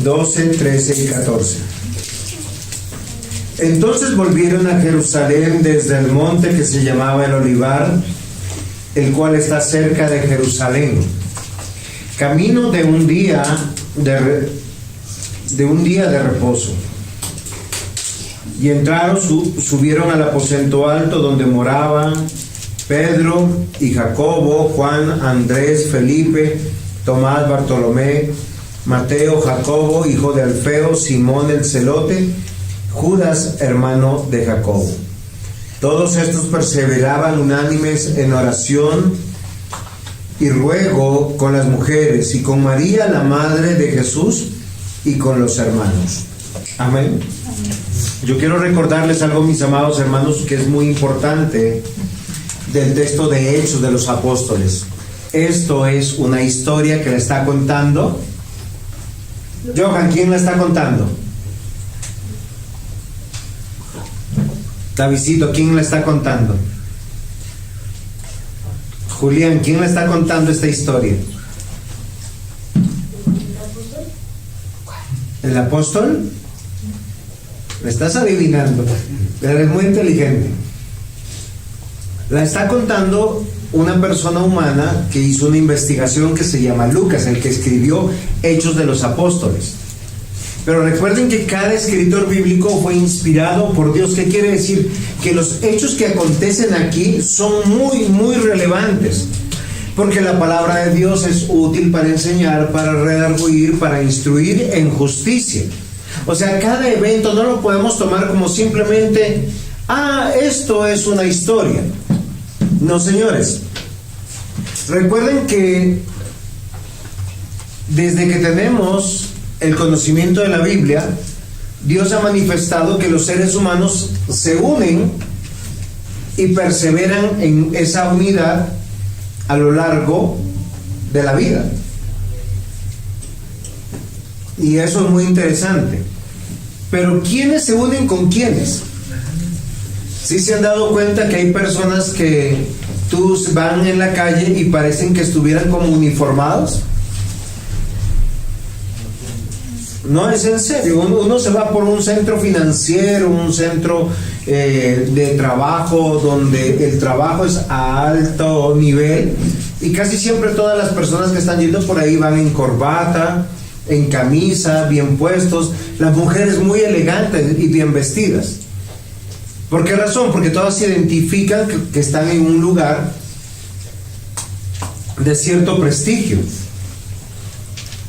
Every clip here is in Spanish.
12, 13 y 14. Entonces volvieron a Jerusalén desde el monte que se llamaba el Olivar, el cual está cerca de Jerusalén, camino de un día de reposo. Y entraron, subieron al aposento alto donde moraban Pedro y Jacobo, Juan, Andrés, Felipe, Tomás, Bartolomé, Mateo, Jacobo, hijo de Alfeo, Simón el celote, Judas, hermano de Jacobo. Todos estos perseveraban unánimes en oración y ruego con las mujeres y con María, la madre de Jesús, y con los hermanos. Amén. Yo quiero recordarles algo, mis amados hermanos, que es muy importante del texto de Hechos de los Apóstoles. Esto es una historia que le está contando. Johan, ¿quién la está contando? Davidito, ¿quién la está contando? Julián, ¿quién le está contando esta historia? ¿El apóstol? Me estás adivinando. Eres muy inteligente. La está contando una persona humana que hizo una investigación que se llama Lucas, el que escribió Hechos de los Apóstoles. Pero recuerden que cada escritor bíblico fue inspirado por Dios. ¿Qué quiere decir? Que los hechos que acontecen aquí son muy, muy relevantes. Porque la palabra de Dios es útil para enseñar, para redarguir, para instruir en justicia. O sea, cada evento no lo podemos tomar como simplemente, esto es una historia. No, señores. Recuerden que desde que tenemos el conocimiento de la Biblia, Dios ha manifestado que los seres humanos se unen y perseveran en esa unidad a lo largo de la vida. Y eso es muy interesante. Pero ¿quiénes se unen con quiénes? ¿Sí se han dado cuenta que hay personas que tú van en la calle y parecen que estuvieran como uniformados? No, es en serio. Uno se va por un centro financiero, un centro de trabajo donde el trabajo es a alto nivel, y casi siempre todas las personas que están yendo por ahí van en corbata, en camisa, bien puestos, las mujeres muy elegantes y bien vestidas. ¿Por qué razón? Porque todas se identifican que están en un lugar de cierto prestigio.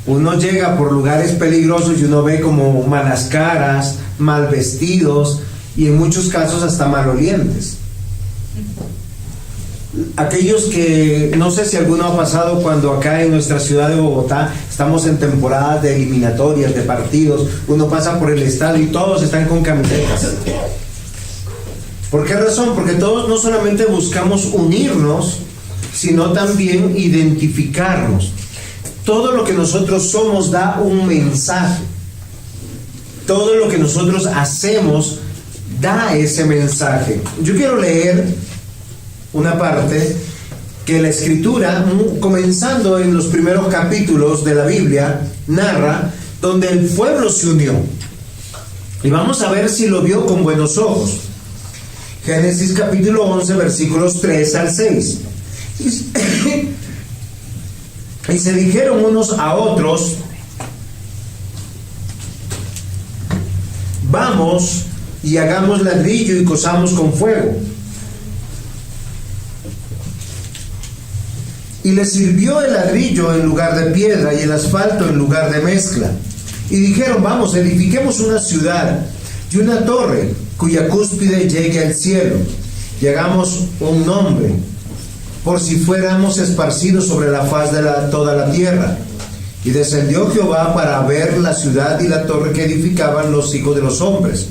Uno llega por lugares peligrosos y uno ve como malas caras, mal vestidos y en muchos casos hasta malolientes. Aquellos que, no sé si alguno ha pasado cuando acá en nuestra ciudad de Bogotá estamos en temporadas de eliminatorias, de partidos, uno pasa por el estadio y todos están con camisetas. ¿Por qué razón? Porque todos no solamente buscamos unirnos, sino también identificarnos. Todo lo que nosotros somos da un mensaje. Todo lo que nosotros hacemos da ese mensaje. Yo quiero leer una parte que la Escritura, comenzando en los primeros capítulos de la Biblia, narra donde el pueblo se unió. Y vamos a ver si lo vio con buenos ojos. Génesis capítulo 11, versículos 3 al 6. Y se dijeron unos a otros: vamos y hagamos ladrillo y cozamos con fuego. Y les sirvió el ladrillo en lugar de piedra y el asfalto en lugar de mezcla. Y dijeron: vamos, edifiquemos una ciudad y una torre cuya cúspide llegue al cielo, y hagamos un nombre, por si fuéramos esparcidos sobre la faz de toda la tierra. Y descendió Jehová para ver la ciudad y la torre que edificaban los hijos de los hombres.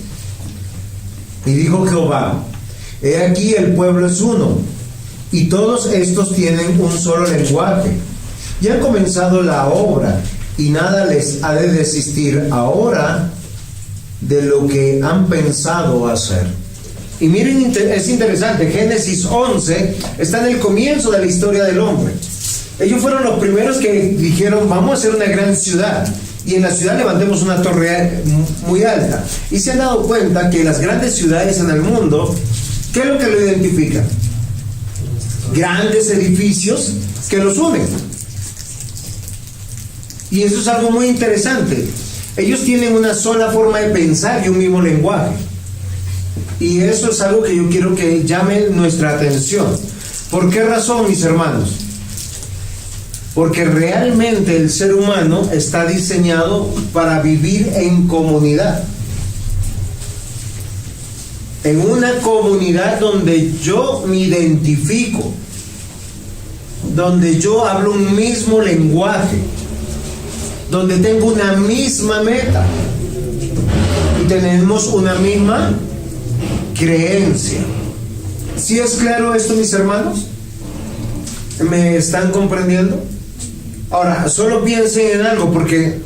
Y dijo Jehová: he aquí el pueblo es uno, y todos estos tienen un solo lenguaje, y han comenzado la obra, y nada les ha de desistir ahora de lo que han pensado hacer. Y miren, es interesante, Génesis 11 está en el comienzo de la historia del hombre. Ellos fueron los primeros que dijeron: vamos a hacer una gran ciudad. y en la ciudad levantemos una torre muy alta. Y se han dado cuenta que las grandes ciudades en el mundo, ¿qué es lo que lo identifica? Grandes edificios que los unen. Y eso es algo muy interesante. Ellos tienen una sola forma de pensar y un mismo lenguaje. Y eso es algo que yo quiero que llame nuestra atención. ¿Por qué razón, mis hermanos? Porque realmente el ser humano está diseñado para vivir en comunidad. En una comunidad donde yo me identifico, donde yo hablo un mismo lenguaje, donde tengo una misma meta y tenemos una misma creencia. ¿Sí es claro esto, mis hermanos? ¿Me están comprendiendo? Ahora, solo piensen en algo, porque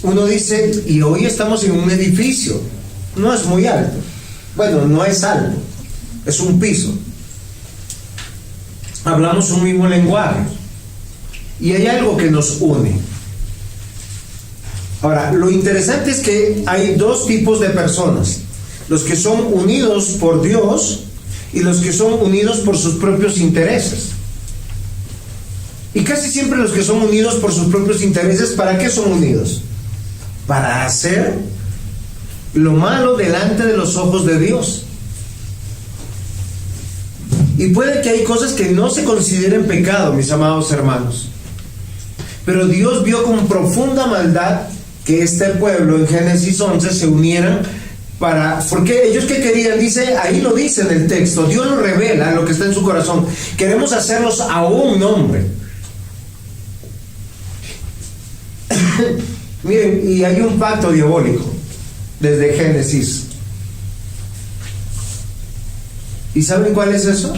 uno dice, y hoy estamos en un edificio, no es muy alto. Bueno, no es alto, es un piso. Hablamos un mismo lenguaje. Y hay algo que nos une. Ahora, lo interesante es que hay dos tipos de personas: los que son unidos por Dios y los que son unidos por sus propios intereses. Y casi siempre los que son unidos por sus propios intereses, ¿para qué son unidos? Para hacer lo malo delante de los ojos de Dios. Y puede que hay cosas que no se consideren pecado, mis amados hermanos. Pero Dios vio con profunda maldad que este pueblo en Génesis 11 se unieran porque ellos que querían, dice, ahí lo dice en el texto, Dios nos revela lo que está en su corazón. Queremos hacerlos a un nombre. Miren, y hay un pacto diabólico desde Génesis. ¿Y saben cuál es eso?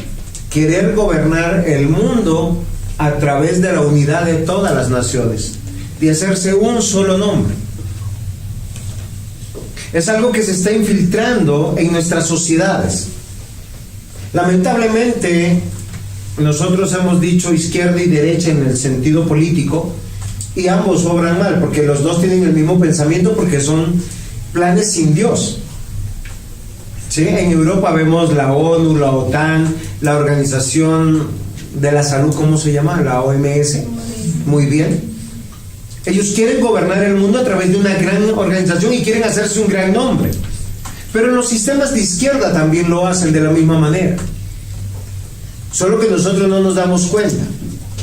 Querer gobernar el mundo a través de la unidad de todas las naciones, de hacerse un solo nombre. Es algo que se está infiltrando en nuestras sociedades. Lamentablemente, nosotros hemos dicho izquierda y derecha en el sentido político, y ambos obran mal, porque los dos tienen el mismo pensamiento, porque son planes sin Dios. ¿Sí? En Europa vemos la ONU, la OTAN, la Organización de la Salud, ¿cómo se llama? La OMS. Muy bien. Ellos quieren gobernar el mundo a través de una gran organización y quieren hacerse un gran nombre. Pero los sistemas de izquierda también lo hacen de la misma manera. Solo que nosotros no nos damos cuenta.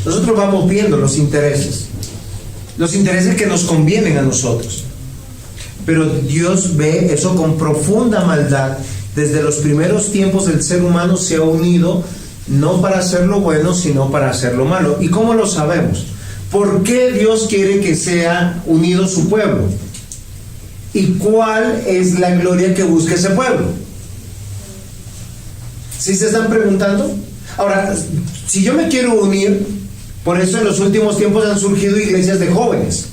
Nosotros vamos viendo los intereses que nos convienen a nosotros. Pero Dios ve eso con profunda maldad. Desde los primeros tiempos el ser humano se ha unido no para hacer lo bueno, sino para hacer lo malo. ¿Y cómo lo sabemos? ¿Por qué Dios quiere que sea unido su pueblo? ¿Y cuál es la gloria que busca ese pueblo? ¿Sí se están preguntando? Ahora, si yo me quiero unir, por eso en los últimos tiempos han surgido iglesias de jóvenes,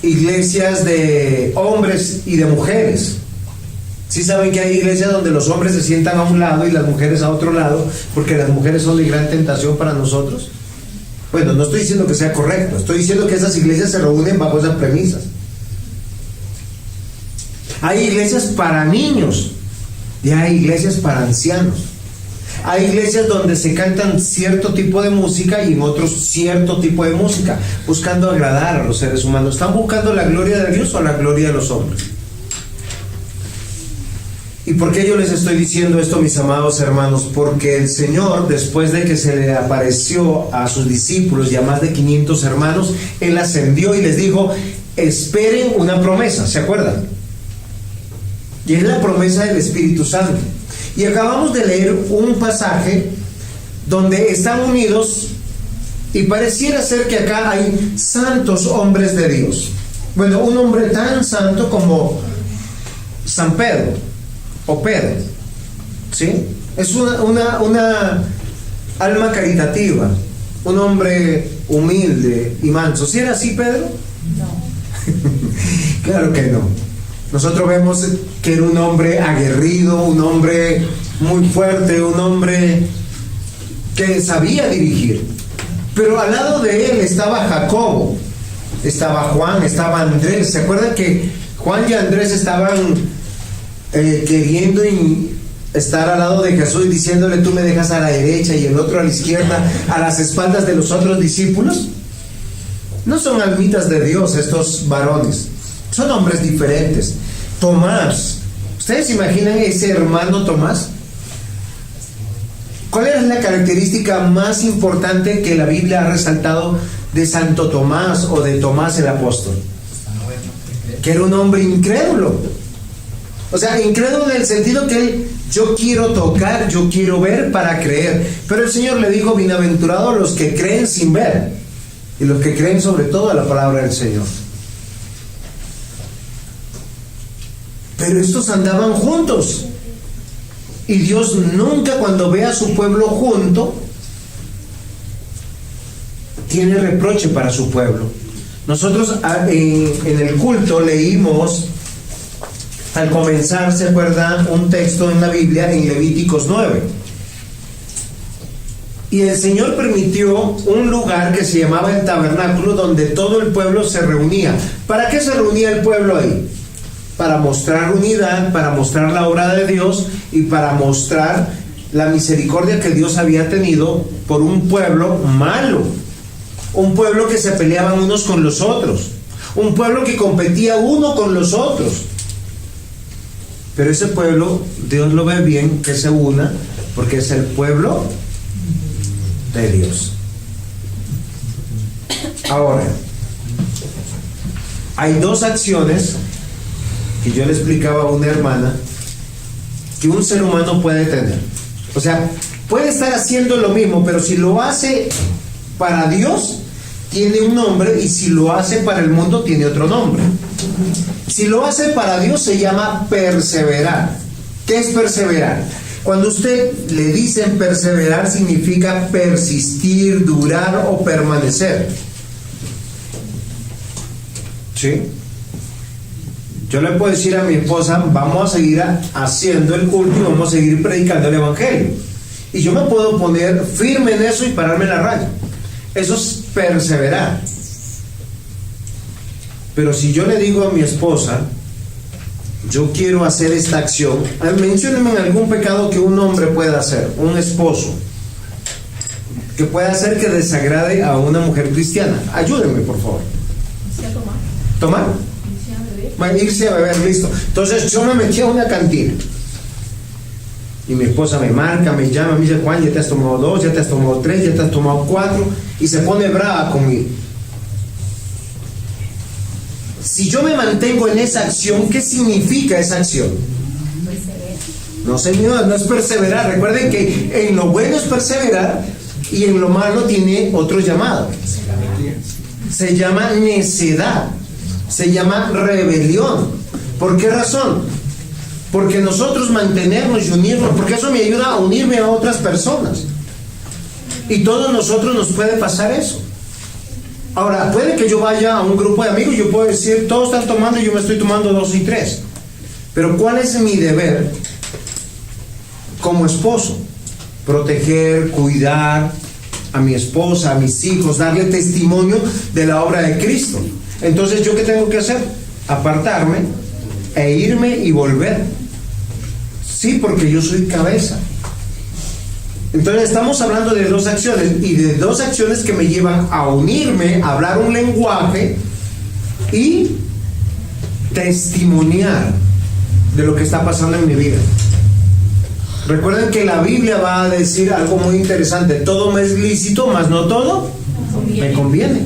iglesias de hombres y de mujeres. ¿Sí saben que hay iglesias donde los hombres se sientan a un lado y las mujeres a otro lado, porque las mujeres son de gran tentación para nosotros? Bueno, no estoy diciendo que sea correcto, estoy diciendo que esas iglesias se reúnen bajo esas premisas. Hay iglesias para niños y hay iglesias para ancianos. Hay iglesias donde se cantan cierto tipo de música y en otros cierto tipo de música, buscando agradar a los seres humanos. ¿Están buscando la gloria de Dios o la gloria de los hombres? ¿Y por qué yo les estoy diciendo esto, mis amados hermanos? Porque el Señor, después de que se le apareció a sus discípulos y a más de 500 hermanos, Él ascendió y les dijo, esperen una promesa, ¿se acuerdan? Y es la promesa del Espíritu Santo. Y acabamos de leer un pasaje donde están unidos y pareciera ser que acá hay santos hombres de Dios. Bueno, un hombre tan santo como San Pedro o Pedro, ¿sí? Es una alma caritativa, un hombre humilde y manso. ¿Sí era así, Pedro? No. Claro que no. Nosotros vemos que era un hombre aguerrido, un hombre muy fuerte, un hombre que sabía dirigir. Pero al lado de él estaba Jacobo, estaba Juan, estaba Andrés. ¿Se acuerdan que Juan y Andrés estaban queriendo estar al lado de Jesús y diciéndole: tú me dejas a la derecha y el otro a la izquierda, a las espaldas de los otros discípulos? No son almitas de Dios estos varones, son hombres diferentes. Tomás, ¿ustedes imaginan ese hermano Tomás? ¿Cuál es la característica más importante que la Biblia ha resaltado de Santo Tomás o de Tomás el apóstol? Que era un hombre incrédulo. O sea, incrédulo en el sentido que yo quiero tocar, yo quiero ver para creer. Pero el Señor le dijo: bienaventurados los que creen sin ver, y los que creen sobre todo a la palabra del Señor. Pero estos andaban juntos. Y Dios nunca, cuando ve a su pueblo junto, tiene reproche para su pueblo. Nosotros en el culto leímos, al comenzar, ¿se acuerdan? Un texto en la Biblia, en Levíticos 9. Y el Señor permitió un lugar que se llamaba el tabernáculo, donde todo el pueblo se reunía. ¿Para qué se reunía el pueblo ahí? Para mostrar unidad, para mostrar la obra de Dios y para mostrar la misericordia que Dios había tenido por un pueblo malo, un pueblo que se peleaban unos con los otros, un pueblo que competía uno con los otros. Pero ese pueblo, Dios lo ve bien que se una, porque es el pueblo de Dios. Ahora, hay dos acciones que yo le explicaba a una hermana que un ser humano puede tener. O sea, puede estar haciendo lo mismo, pero si lo hace para Dios, tiene un nombre, y si lo hace para el mundo, tiene otro nombre. Si lo hace para Dios, se llama perseverar. ¿Qué es perseverar? Cuando usted le dicen perseverar, significa persistir, durar o permanecer. ¿Sí? Yo le puedo decir a mi esposa: vamos a seguir haciendo el culto y vamos a seguir predicando el evangelio. Y yo me puedo poner firme en eso y pararme en la raya. Eso es perseverar. Pero si yo le digo a mi esposa: yo quiero hacer esta acción, menciónenme en algún pecado que un hombre pueda hacer, un esposo, que pueda hacer que desagrade a una mujer cristiana. Ayúdenme, por favor. ¿Tomar? Irse a beber, listo. Entonces yo me metí a una cantina y mi esposa me marca, me llama, me dice: Juan, ya te has tomado 2, ya te has tomado 3, ya te has tomado 4, y se pone brava conmigo. Si yo me mantengo en esa acción, ¿qué significa esa acción? No, señor, no es perseverar. Recuerden que en lo bueno es perseverar y en lo malo tiene otro llamado. Se llama necedad, se llama rebelión. ¿Por qué razón? Porque nosotros mantenernos y unirnos, porque eso me ayuda a unirme a otras personas. Y todos nosotros nos puede pasar eso. Ahora, puede que yo vaya a un grupo de amigos y yo puedo decir: todos están tomando y yo me estoy tomando 2 y 3. Pero ¿cuál es mi deber como esposo? Proteger, cuidar a mi esposa, a mis hijos, darle testimonio de la obra de Cristo. Entonces, ¿yo qué tengo que hacer? Apartarme e irme y volver. Sí, porque yo soy cabeza. Entonces estamos hablando de 2 acciones, y de 2 acciones que me llevan a unirme, a hablar un lenguaje y testimoniar de lo que está pasando en mi vida. Recuerden que la Biblia va a decir algo muy interesante: todo me es lícito, mas no todo me conviene.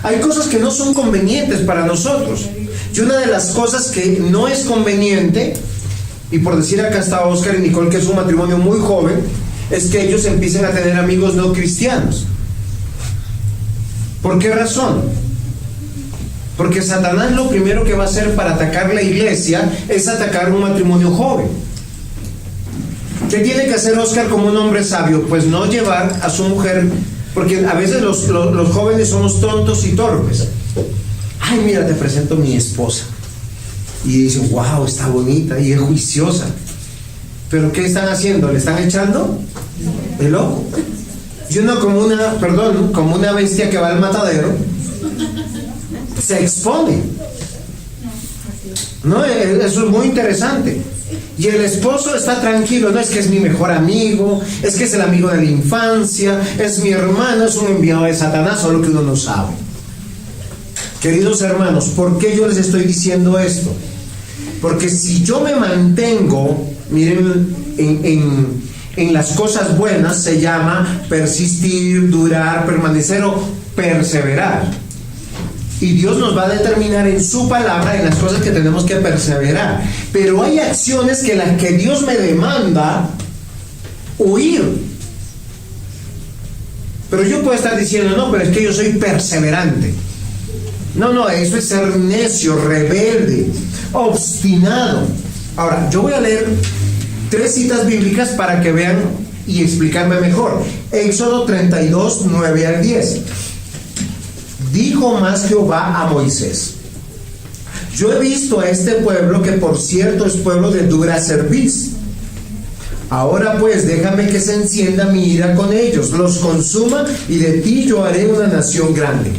Hay cosas que no son convenientes para nosotros, y una de las cosas que no es conveniente, y por decir, acá está Oscar y Nicole, que es un matrimonio muy joven, es que ellos empiecen a tener amigos no cristianos. ¿Por qué razón? Porque Satanás lo primero que va a hacer para atacar la iglesia es atacar un matrimonio joven. ¿Qué tiene que hacer Oscar como un hombre sabio? Pues no llevar a su mujer, porque a veces los jóvenes somos tontos y torpes. Ay, mira, te presento a mi esposa. Y dicen: wow, está bonita y es juiciosa. ¿Pero qué están haciendo? ¿Le están echando el ojo? Y uno como una bestia que va al matadero, se expone. No, eso es muy interesante. Y el esposo está tranquilo, no es que es mi mejor amigo, es que es el amigo de la infancia, es mi hermano, es un enviado de Satanás, solo que uno no sabe. Queridos hermanos, ¿por qué yo les estoy diciendo esto? Porque si yo me mantengo, miren, en las cosas buenas, se llama persistir, durar, permanecer o perseverar. Y Dios nos va a determinar en su palabra en las cosas que tenemos que perseverar. Pero hay acciones que las que Dios me demanda huir. Pero yo puedo estar diciendo, no, pero es que yo soy perseverante. No, eso es ser necio, rebelde, obstinado. Ahora, yo voy a leer 3 citas bíblicas para que vean y explicarme mejor. Éxodo 32, 9 al 10. Dijo más Jehová a Moisés: yo he visto a este pueblo, que por cierto es pueblo de dura cerviz. Ahora pues déjame que se encienda mi ira con ellos, los consuma, y de ti yo haré una nación grande.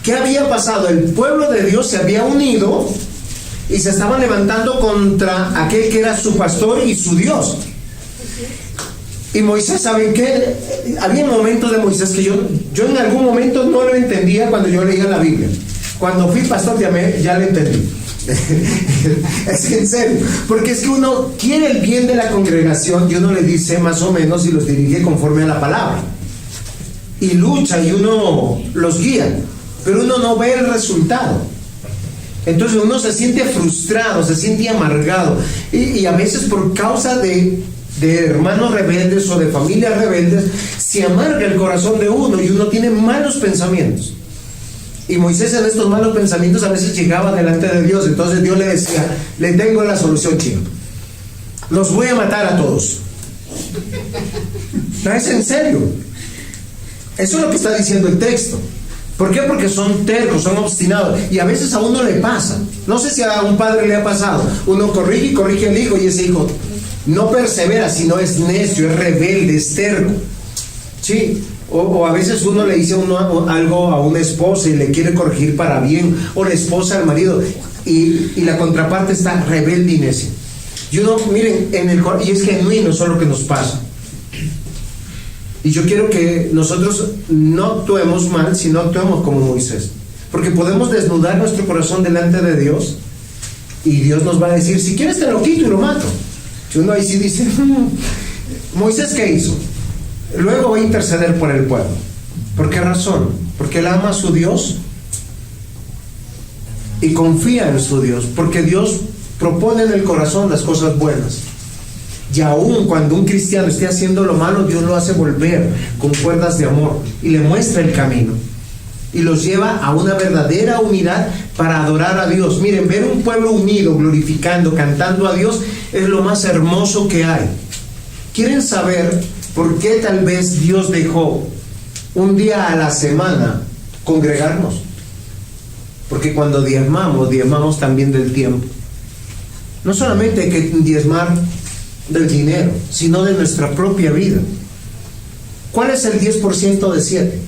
¿Qué había pasado? El pueblo de Dios se había unido y se estaban levantando contra aquel que era su pastor y su Dios. Y Moisés, ¿saben qué? Había momentos de Moisés que yo en algún momento no lo entendía cuando yo leía la Biblia. Cuando fui pastor ya lo entendí. Es en serio, porque es que uno quiere el bien de la congregación y uno le dice más o menos y los dirige conforme a la palabra. Y lucha y uno los guía, pero uno no ve el resultado. Entonces uno se siente frustrado, se siente amargado. Y a veces por causa de hermanos rebeldes o de familias rebeldes, se amarga el corazón de uno y uno tiene malos pensamientos. Y Moisés en estos malos pensamientos a veces llegaba delante de Dios. Entonces Dios le decía: le tengo la solución, chino, los voy a matar a todos. ¿No es en serio? Eso es lo que está diciendo el texto. ¿Por qué? Porque son tercos, son obstinados. Y a veces a uno le pasa. No sé si a un padre le ha pasado. Uno corrige al hijo y ese hijo no persevera, sino es necio, es rebelde, es terco. ¿Sí? O a veces uno le dice algo a una esposa y le quiere corregir para bien, o la esposa al marido, y la contraparte está rebelde y necia. Y uno, miren, y es genuino, eso es lo que nos pasa. Y yo quiero que nosotros no actuemos mal, sino actuemos como Moisés. Porque podemos desnudar nuestro corazón delante de Dios y Dios nos va a decir: si quieres te lo quito y lo mato. Y uno ahí sí dice: Moisés, ¿qué hizo? Luego va a interceder por el pueblo. ¿Por qué razón? Porque él ama a su Dios y confía en su Dios. Porque Dios propone en el corazón las cosas buenas. Y aún cuando un cristiano esté haciendo lo malo, Dios lo hace volver con cuerdas de amor y le muestra el camino y los lleva a una verdadera unidad para adorar a Dios. Miren, ver un pueblo unido, glorificando, cantando a Dios, es lo más hermoso que hay. ¿Quieren saber por qué tal vez Dios dejó un día a la semana congregarnos? Porque cuando diezmamos también del tiempo. No solamente hay que diezmar del dinero, sino de nuestra propia vida. ¿Cuál es el 10% de 7?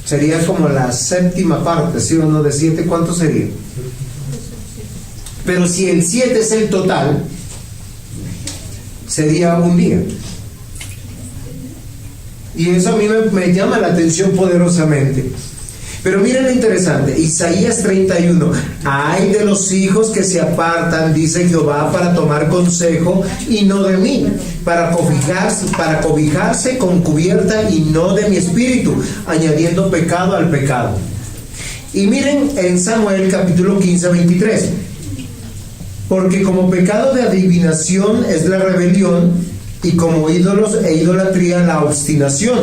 Sería como la séptima parte, ¿sí o no? De 7, ¿cuánto sería? Pero si el 7 es el total, sería un día. Y eso a mí me llama la atención poderosamente. Pero miren lo interesante, Isaías 31: ay de los hijos que se apartan, dice Jehová, para tomar consejo y no de mí, para cobijarse con cubierta y no de mi espíritu, añadiendo pecado al pecado. Y miren en Samuel capítulo 15, 23: porque como pecado de adivinación es la rebelión, y como ídolos e idolatría la obstinación.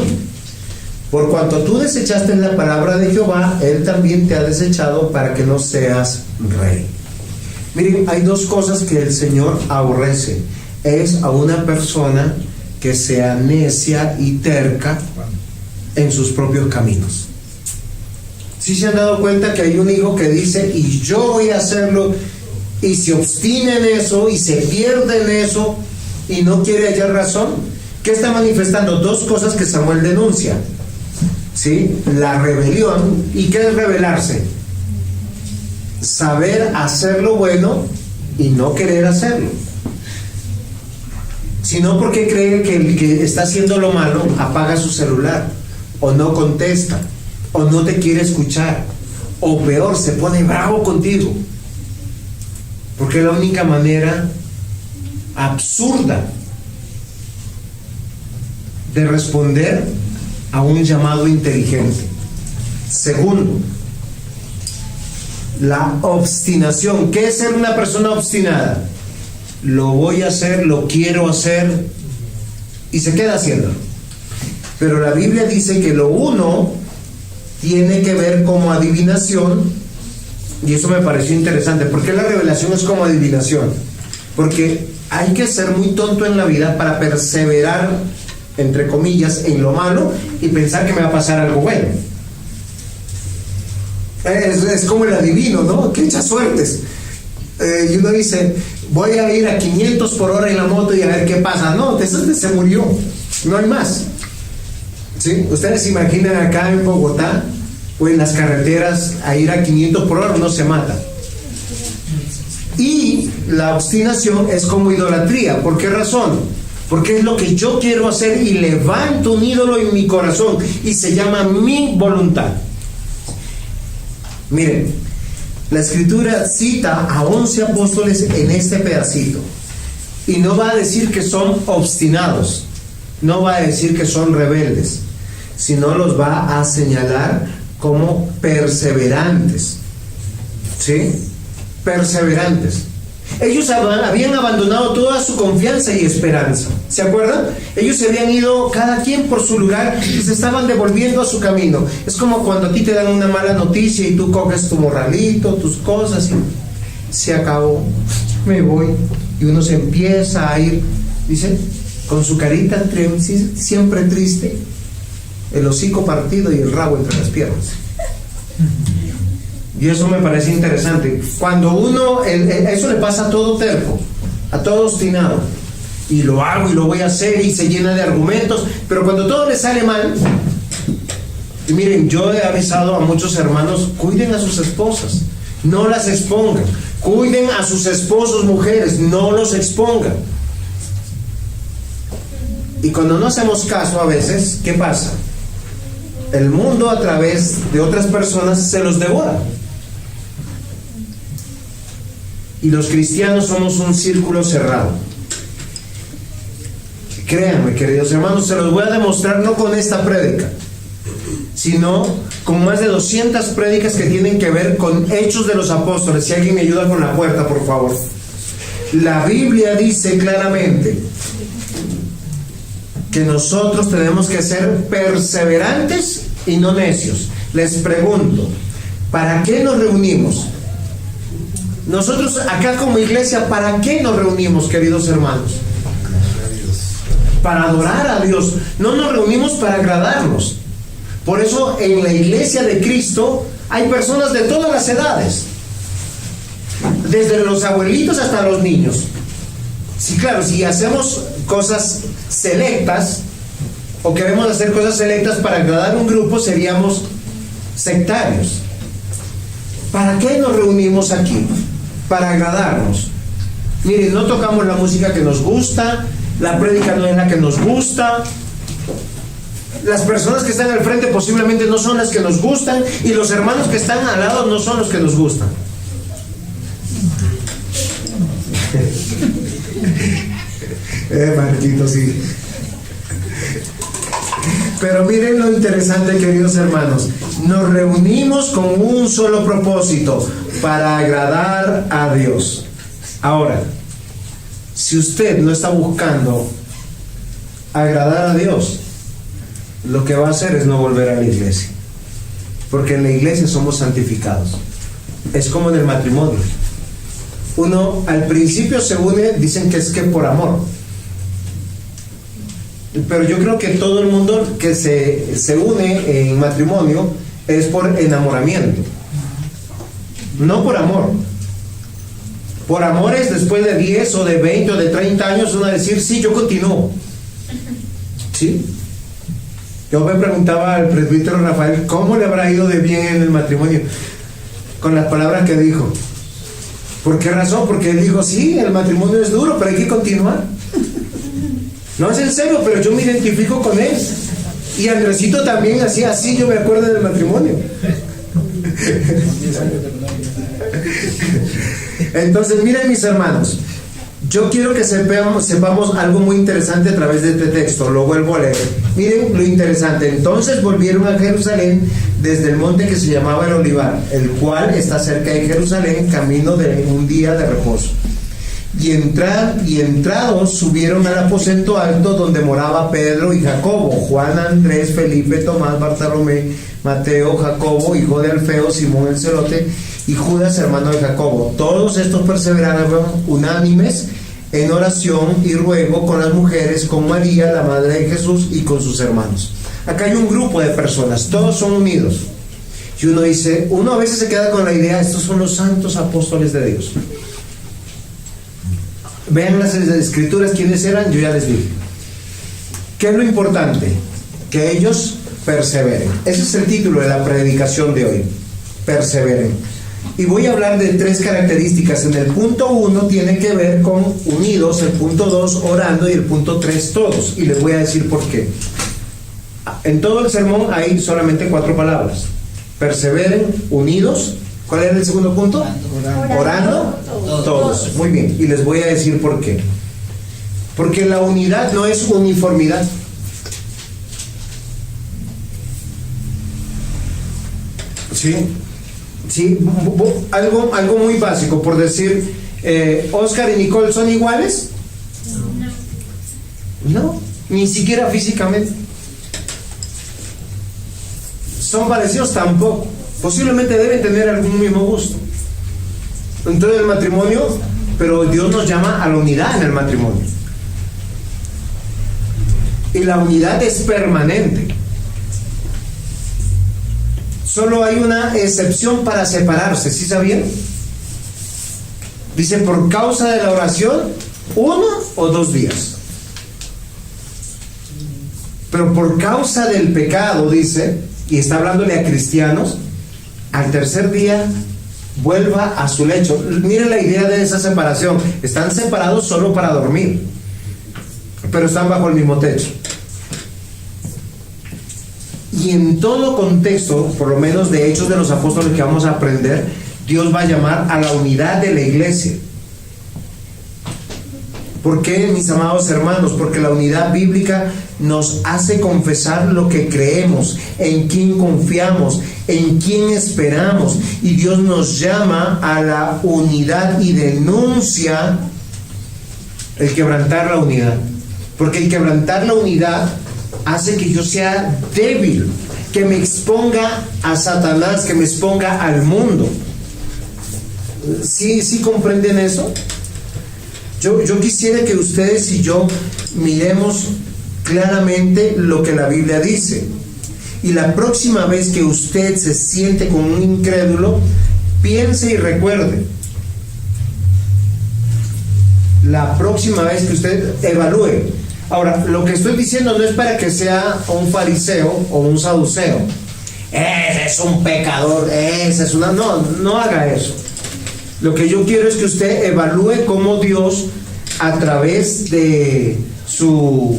Por cuanto tú desechaste la palabra de Jehová, Él también te ha desechado para que no seas rey. Miren, hay 2 cosas que el Señor aborrece. Es a una persona que sea necia y terca en sus propios caminos. ¿Sí se han dado cuenta que hay un hijo que dice: y yo voy a hacerlo, y se obstina en eso, y se pierde en eso, y no quiere hallar razón? ¿Qué está manifestando? 2 cosas que Samuel denuncia. ¿Sí? La rebelión. ¿Y qué es rebelarse? saber hacer lo bueno y no querer hacerlo, sino porque cree que el que está haciendo lo malo apaga su celular, o no contesta, o no te quiere escuchar, o peor, se pone bravo contigo, porque es la única manera absurda de responder a un llamado inteligente. Segundo, la obstinación. ¿Qué es ser una persona obstinada? Lo voy a hacer, lo quiero hacer, y se queda haciéndolo. Pero la Biblia dice que lo uno tiene que ver como adivinación, y eso me pareció interesante. ¿Por qué la revelación es como adivinación? Porque hay que ser muy tonto en la vida para perseverar, entre comillas, en lo malo y pensar que me va a pasar algo bueno. Es como el adivino, ¿no? Que echa suertes. Y uno dice, voy a ir a 500 por hora en la moto y a ver qué pasa. No, se murió, no hay más. ¿Sí? Ustedes se imaginan acá en Bogotá o en las carreteras a ir a 500 por hora, uno se mata. Y la obstinación es como idolatría. ¿Por qué razón? Porque es lo que yo quiero hacer y levanto un ídolo en mi corazón y se llama mi voluntad. Miren, la Escritura cita a 11 apóstoles en este pedacito y no va a decir que son obstinados, no va a decir que son rebeldes, sino los va a señalar como perseverantes. ¿Sí? Perseverantes. Ellos habían abandonado toda su confianza y esperanza. ¿Se acuerdan? Ellos se habían ido cada quien por su lugar y se estaban devolviendo a su camino. Es como cuando a ti te dan una mala noticia y tú coges tu morralito, tus cosas y se acabó, me voy. Y uno se empieza a ir, dice, con su carita siempre triste, el hocico partido y el rabo entre las piernas. Y eso me parece interesante. Cuando uno, eso le pasa a todo terco, a todo obstinado. Y lo hago y lo voy a hacer y se llena de argumentos. Pero cuando todo le sale mal, y miren, yo he avisado a muchos hermanos, cuiden a sus esposas, no las expongan. Cuiden a sus esposos, mujeres, no los expongan. Y cuando no hacemos caso a veces, ¿qué pasa? El mundo a través de otras personas se los devora. Y los cristianos somos un círculo cerrado. Créanme, queridos hermanos, se los voy a demostrar no con esta prédica, sino con más de 200 prédicas que tienen que ver con Hechos de los Apóstoles. Si alguien me ayuda con la puerta, por favor. La Biblia dice claramente que nosotros tenemos que ser perseverantes y no necios. Les pregunto, ¿para qué nos reunimos? Nosotros acá como iglesia, ¿para qué nos reunimos, queridos hermanos? Para adorar a Dios. No nos reunimos para agradarnos. Por eso en la iglesia de Cristo hay personas de todas las edades, desde los abuelitos hasta los niños. Sí, claro, si hacemos cosas selectas o queremos hacer cosas selectas para agradar a un grupo, seríamos sectarios. ¿Para qué nos reunimos aquí? Para agradarnos. Miren, no tocamos la música que nos gusta, la prédica no es la que nos gusta, las personas que están al frente posiblemente no son las que nos gustan, y los hermanos que están al lado no son los que nos gustan. Marquito, sí. Pero miren lo interesante, queridos hermanos. Nos reunimos con un solo propósito: para agradar a Dios. Ahora, si usted no está buscando agradar a Dios, lo que va a hacer es no volver a la iglesia, porque en la iglesia somos santificados. Es como en el matrimonio. Uno al principio se une, dicen que es que por amor, pero yo creo que todo el mundo que se une en matrimonio es por enamoramiento, no por amor. Por amor es después de 10 o de 20 o de 30 años uno decir, sí, yo continúo. ¿Sí? Yo me preguntaba al presbítero Rafael, ¿cómo le habrá ido de bien en el matrimonio? con las palabras que dijo. ¿Por qué razón? Porque él dijo, sí, el matrimonio es duro, pero hay que continuar. No es en serio, pero yo me identifico con él. Y Andresito también hacía así, yo me acuerdo del matrimonio. Entonces, miren mis hermanos, yo quiero que sepamos algo muy interesante a través de este texto. Lo vuelvo a leer. Miren lo interesante. Entonces volvieron a Jerusalén desde el monte que se llamaba el Olivar, el cual está cerca de Jerusalén, camino de un día de reposo. Y entrados subieron al aposento alto donde moraba Pedro y Jacobo, Juan, Andrés, Felipe, Tomás, Bartolomé, Mateo, Jacobo, hijo de Alfeo, Simón el Celote, y Judas, hermano de Jacobo. Todos estos perseveraban unánimes en oración y ruego con las mujeres, con María, la madre de Jesús, y con sus hermanos. Acá hay un grupo de personas, todos son unidos. Y uno a veces se queda con la idea, estos son los santos apóstoles de Dios. Vean las escrituras, ¿quiénes eran? Yo ya les dije. ¿Qué es lo importante? Que ellos perseveren. Ese es el título de la predicación de hoy. Perseveren. Y voy a hablar de 3 características. En el punto 1 tiene que ver con unidos, el punto 2 orando y el punto 3 todos. Y les voy a decir por qué. En todo el sermón hay solamente 4 palabras. Perseveren, unidos. ¿Cuál era el segundo punto? Orando, todos. Muy bien. Y les voy a decir por qué. Porque la unidad no es uniformidad. Sí. Sí, algo muy básico, por decir, Oscar y Nicole son iguales. No, ni siquiera físicamente. Son parecidos tampoco. Posiblemente deben tener algún mismo gusto. Dentro del matrimonio, pero Dios nos llama a la unidad en el matrimonio. Y la unidad es permanente. Solo hay una excepción para separarse, ¿sí sabían? Dice, por causa de la oración, 1 o 2 días. Pero por causa del pecado, dice, y está hablándole a cristianos, al tercer día vuelva a su lecho. Miren la idea de esa separación. Están separados solo para dormir, pero están bajo el mismo techo. Y en todo contexto, por lo menos de Hechos de los Apóstoles que vamos a aprender, Dios va a llamar a la unidad de la iglesia. ¿Por qué, mis amados hermanos? Porque la unidad bíblica nos hace confesar lo que creemos, en quién confiamos, en quién esperamos. Y Dios nos llama a la unidad y denuncia el quebrantar la unidad. Porque el quebrantar la unidad hace que yo sea débil, que me exponga a Satanás, que me exponga al mundo. ¿Sí comprenden eso? Yo quisiera que ustedes y yo miremos claramente lo que la Biblia dice. Y la próxima vez que usted se siente como un incrédulo, piense y recuerde. La próxima vez que usted evalúe. Ahora, lo que estoy diciendo no es para que sea un fariseo o un saduceo. Ese es un pecador, ese es una... No haga eso. Lo que yo quiero es que usted evalúe cómo Dios, a través de sus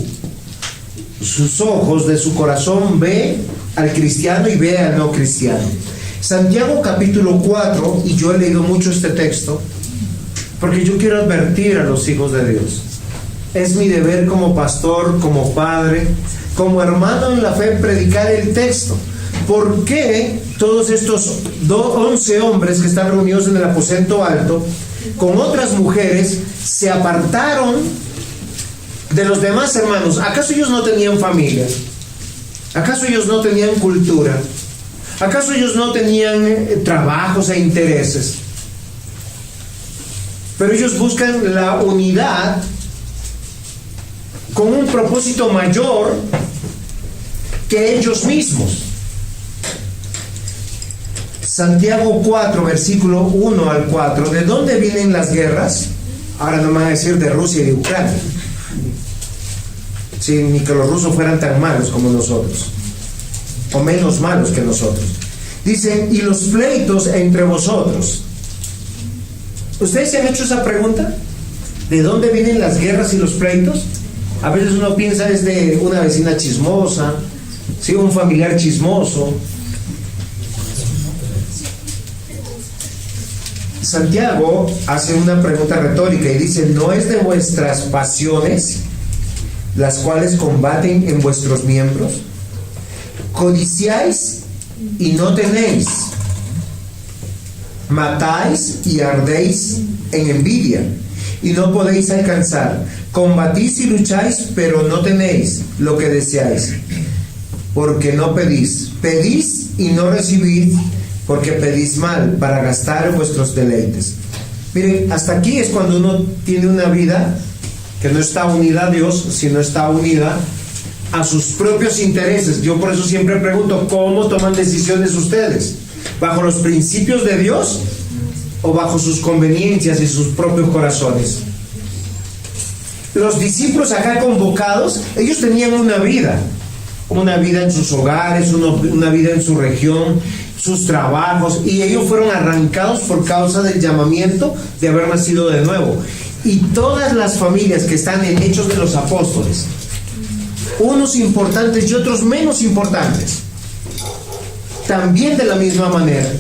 ojos, de su corazón, ve al cristiano y ve al no cristiano. Santiago capítulo 4, y yo he leído mucho este texto, porque yo quiero advertir a los hijos de Dios. Es mi deber como pastor, como padre, como hermano en la fe, predicar el texto. ¿Por qué todos estos 11 hombres que están reunidos en el aposento alto, con otras mujeres, se apartaron de los demás hermanos? ¿Acaso ellos no tenían familia? ¿Acaso ellos no tenían cultura? ¿Acaso ellos no tenían trabajos e intereses? Pero ellos buscan la unidad con un propósito mayor que ellos mismos. Santiago 4, versículo 1 al 4. ¿De dónde vienen las guerras? Ahora no me van a decir de Rusia y de Ucrania. Sí, ni que los rusos fueran tan malos como nosotros, o menos malos que nosotros. Dicen, y los pleitos entre vosotros. ¿Ustedes se han hecho esa pregunta? ¿De dónde vienen las guerras y los pleitos? A veces uno piensa es de una vecina chismosa, ¿sí? Un familiar chismoso. Santiago hace una pregunta retórica y dice, ¿no es de vuestras pasiones las cuales combaten en vuestros miembros? Codiciáis y no tenéis, matáis y ardéis en envidia y no podéis alcanzar, combatís y lucháis, pero no tenéis lo que deseáis, porque no pedís. Pedís y no recibís, porque pedís mal, para gastar en vuestros deleites. Miren, hasta aquí es cuando uno tiene una vida que no está unida a Dios, sino está unida a sus propios intereses. Yo por eso siempre pregunto, ¿cómo toman decisiones ustedes? ¿Bajo los principios de Dios o bajo sus conveniencias y sus propios corazones? Los discípulos acá convocados, ellos tenían una vida en sus hogares, una vida en su región, sus trabajos, y ellos fueron arrancados por causa del llamamiento de haber nacido de nuevo. Y todas las familias que están en Hechos de los Apóstoles, unos importantes y otros menos importantes, también de la misma manera,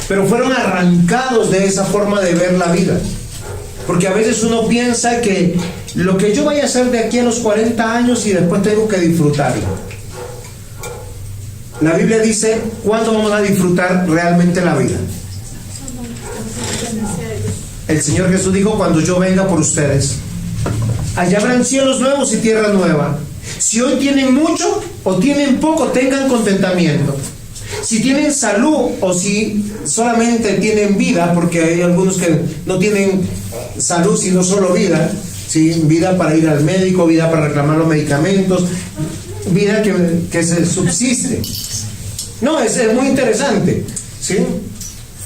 pero fueron arrancados de esa forma de ver la vida. Porque a veces uno piensa que lo que yo vaya a hacer de aquí a los 40 años y después tengo que disfrutarlo. La Biblia dice, ¿cuándo vamos a disfrutar realmente la vida? El Señor Jesús dijo, cuando yo venga por ustedes. Allá habrán cielos nuevos y tierra nueva. Si hoy tienen mucho o tienen poco, tengan contentamiento. Si tienen salud o si solamente tienen vida, porque hay algunos que no tienen salud sino solo vida, ¿sí? Vida para ir al médico, vida para reclamar los medicamentos, vida que se subsiste. No, es muy interesante, ¿sí?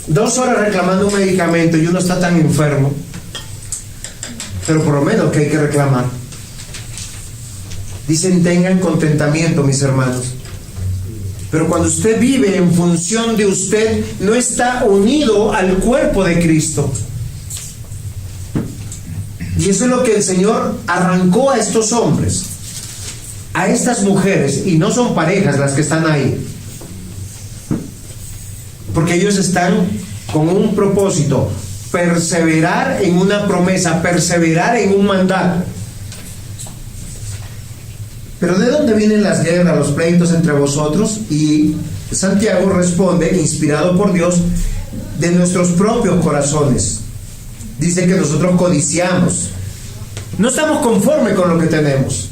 2 horas reclamando un medicamento y uno está tan enfermo, pero por lo menos que hay que reclamar. Dicen, tengan contentamiento, mis hermanos. Pero cuando usted vive en función de usted, no está unido al cuerpo de Cristo. Y eso es lo que el Señor arrancó a estos hombres, a estas mujeres, y no son parejas las que están ahí, porque ellos están con un propósito: perseverar en una promesa, perseverar en un mandato. Pero ¿de dónde vienen las guerras, los pleitos entre vosotros? Y Santiago responde, inspirado por Dios, de nuestros propios corazones. Dice que nosotros codiciamos, no estamos conformes con lo que tenemos.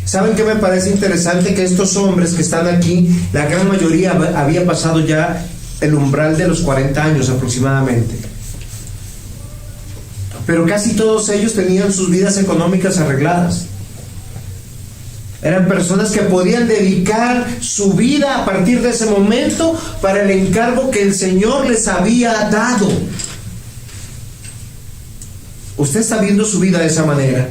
¿Saben qué me parece interesante? Que estos hombres que están aquí, la gran mayoría había pasado ya el umbral de los 40 años aproximadamente. Pero casi todos ellos tenían sus vidas económicas arregladas. Eran personas que podían dedicar su vida a partir de ese momento para el encargo que el Señor les había dado. Usted está viendo su vida de esa manera.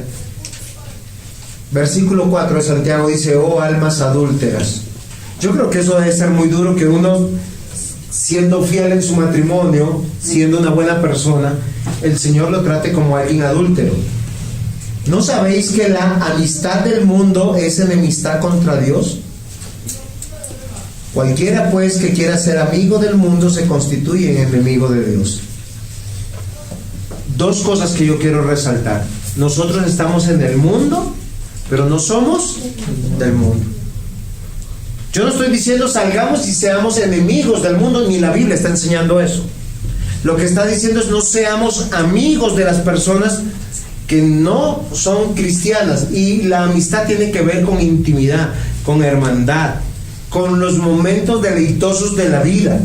Versículo 4 de Santiago dice: oh almas adúlteras. Yo creo que eso debe ser muy duro, que uno, siendo fiel en su matrimonio, siendo una buena persona, el Señor lo trate como alguien adúltero. ¿No sabéis que la amistad del mundo es enemistad contra Dios? Cualquiera pues que quiera ser amigo del mundo se constituye en enemigo de Dios. 2 cosas que yo quiero resaltar. Nosotros estamos en el mundo, pero no somos del mundo. Yo no estoy diciendo salgamos y seamos enemigos del mundo, ni la Biblia está enseñando eso. Lo que está diciendo es no seamos amigos de las personas que no son cristianas. Y la amistad tiene que ver con intimidad, con hermandad, con los momentos deleitosos de la vida.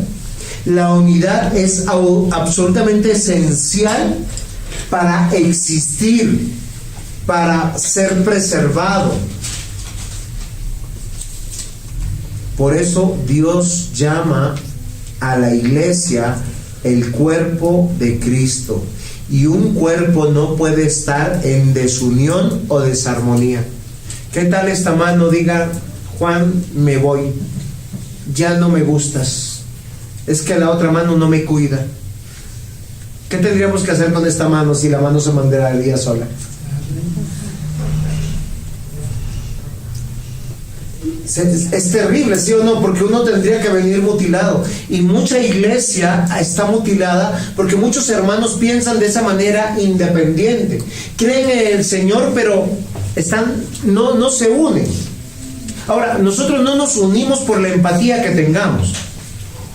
La unidad es absolutamente esencial para existir, para ser preservado. Por eso Dios llama a la iglesia el cuerpo de Cristo. Y un cuerpo no puede estar en desunión o desarmonía. ¿Qué tal esta mano diga: Juan, me voy? ya no me gustas, es que la otra mano no me cuida. ¿Qué tendríamos que hacer con esta mano si la mano se mandaría sola? Es terrible, ¿sí o no? Porque uno tendría que venir mutilado, y mucha iglesia está mutilada porque muchos hermanos piensan de esa manera independiente, creen en el Señor pero no se unen. Ahora, nosotros no nos unimos por la empatía que tengamos,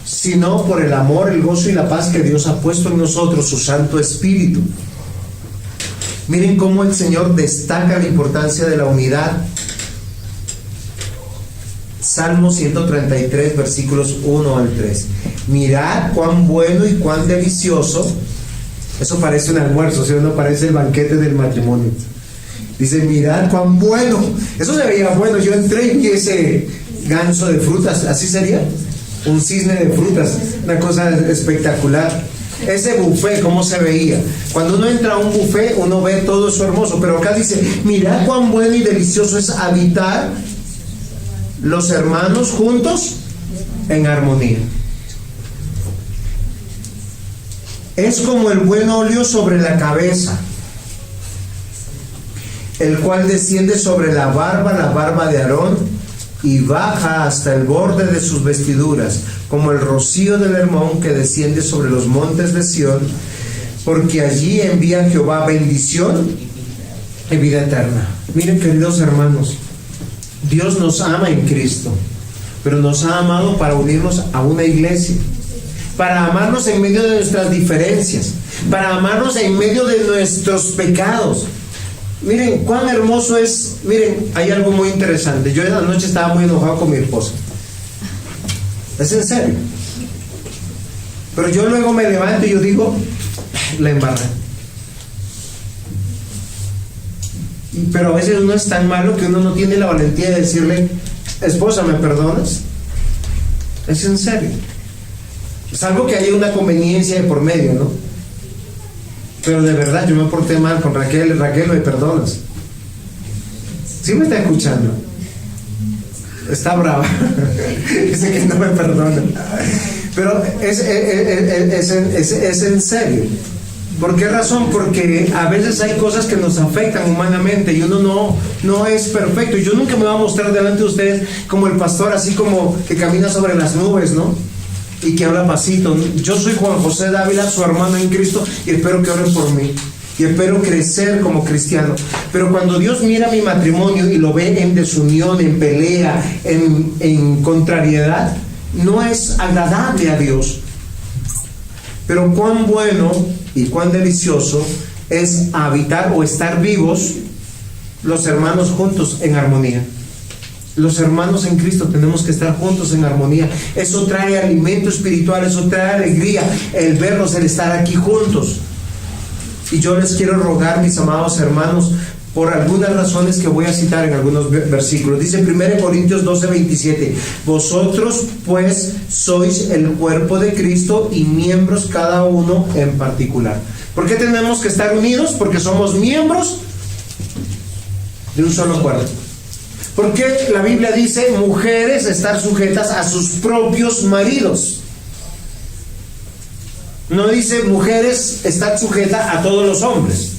sino por el amor, el gozo y la paz que Dios ha puesto en nosotros, su Santo Espíritu. Miren cómo el Señor destaca la importancia de la unidad. Salmo 133, versículos 1 al 3. Mirad cuán bueno y cuán delicioso. Eso parece un almuerzo, ¿sí o no? Parece el banquete del matrimonio. Dice, mirad cuán bueno. Eso se veía bueno. Yo entré y vi ese ganso de frutas. ¿Así sería? Un cisne de frutas. Una cosa espectacular. Ese buffet, ¿cómo se veía? Cuando uno entra a un buffet, uno ve todo eso hermoso. Pero acá dice, mirad cuán bueno y delicioso es habitar los hermanos juntos en armonía. Es como el buen óleo sobre la cabeza, el cual desciende sobre la barba de Aarón, y baja hasta el borde de sus vestiduras, como el rocío del Hermón que desciende sobre los montes de Sión, porque allí envía Jehová bendición y vida eterna. Miren, queridos hermanos, Dios nos ama en Cristo, pero nos ha amado para unirnos a una iglesia, para amarnos en medio de nuestras diferencias, para amarnos en medio de nuestros pecados. Miren cuán hermoso es. Miren, hay algo muy interesante. Yo en la noche estaba muy enojado con mi esposa. Es en serio. Pero yo luego me levanto y yo digo, la embarré. Pero a veces uno es tan malo que uno no tiene la valentía de decirle, esposa, ¿me perdonas? Es en serio. Salvo que haya una conveniencia de por medio, ¿no? Pero de verdad, yo me porté mal con Raquel. Raquel, ¿me perdonas? ¿Sí me está escuchando? Está brava. Dice que no me perdona. Pero es en serio. ¿Por qué razón? Porque a veces hay cosas que nos afectan humanamente y uno no es perfecto. Y yo nunca me voy a mostrar delante de ustedes como el pastor, así como que camina sobre las nubes, ¿no? Y que habla pasito. Yo soy Juan José Dávila, su hermano en Cristo, y espero que oren por mí. Y espero crecer como cristiano. Pero cuando Dios mira mi matrimonio y lo ve en desunión, en pelea, en contrariedad, no es agradable a Dios. Pero cuán bueno y cuán delicioso es habitar o estar vivos los hermanos juntos en armonía. Los hermanos en Cristo tenemos que estar juntos en armonía. Eso trae alimento espiritual, eso trae alegría, el verlos, el estar aquí juntos. Y yo les quiero rogar, mis amados hermanos, por algunas razones que voy a citar en algunos versículos. Dice 1 Corintios 12:27, vosotros pues sois el cuerpo de Cristo y miembros cada uno en particular. ¿Por qué tenemos que estar unidos? Porque somos miembros de un solo cuerpo. ¿Por qué la Biblia dice mujeres estar sujetas a sus propios maridos? No dice mujeres estar sujetas a todos los hombres,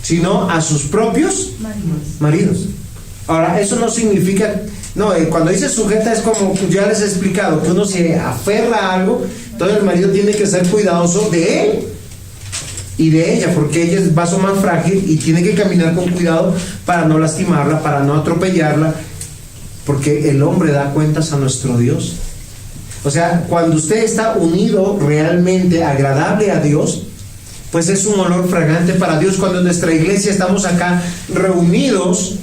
sino a sus propios maridos. Ahora, eso no significa, cuando dice sujeta es como ya les he explicado, que uno se aferra a algo, entonces el marido tiene que ser cuidadoso de él y de ella, porque ella es el vaso más frágil y tiene que caminar con cuidado para no lastimarla, para no atropellarla, porque el hombre da cuentas a nuestro Dios. O sea, cuando usted está unido realmente agradable a Dios, pues es un olor fragante para Dios. Cuando en nuestra iglesia estamos acá reunidos,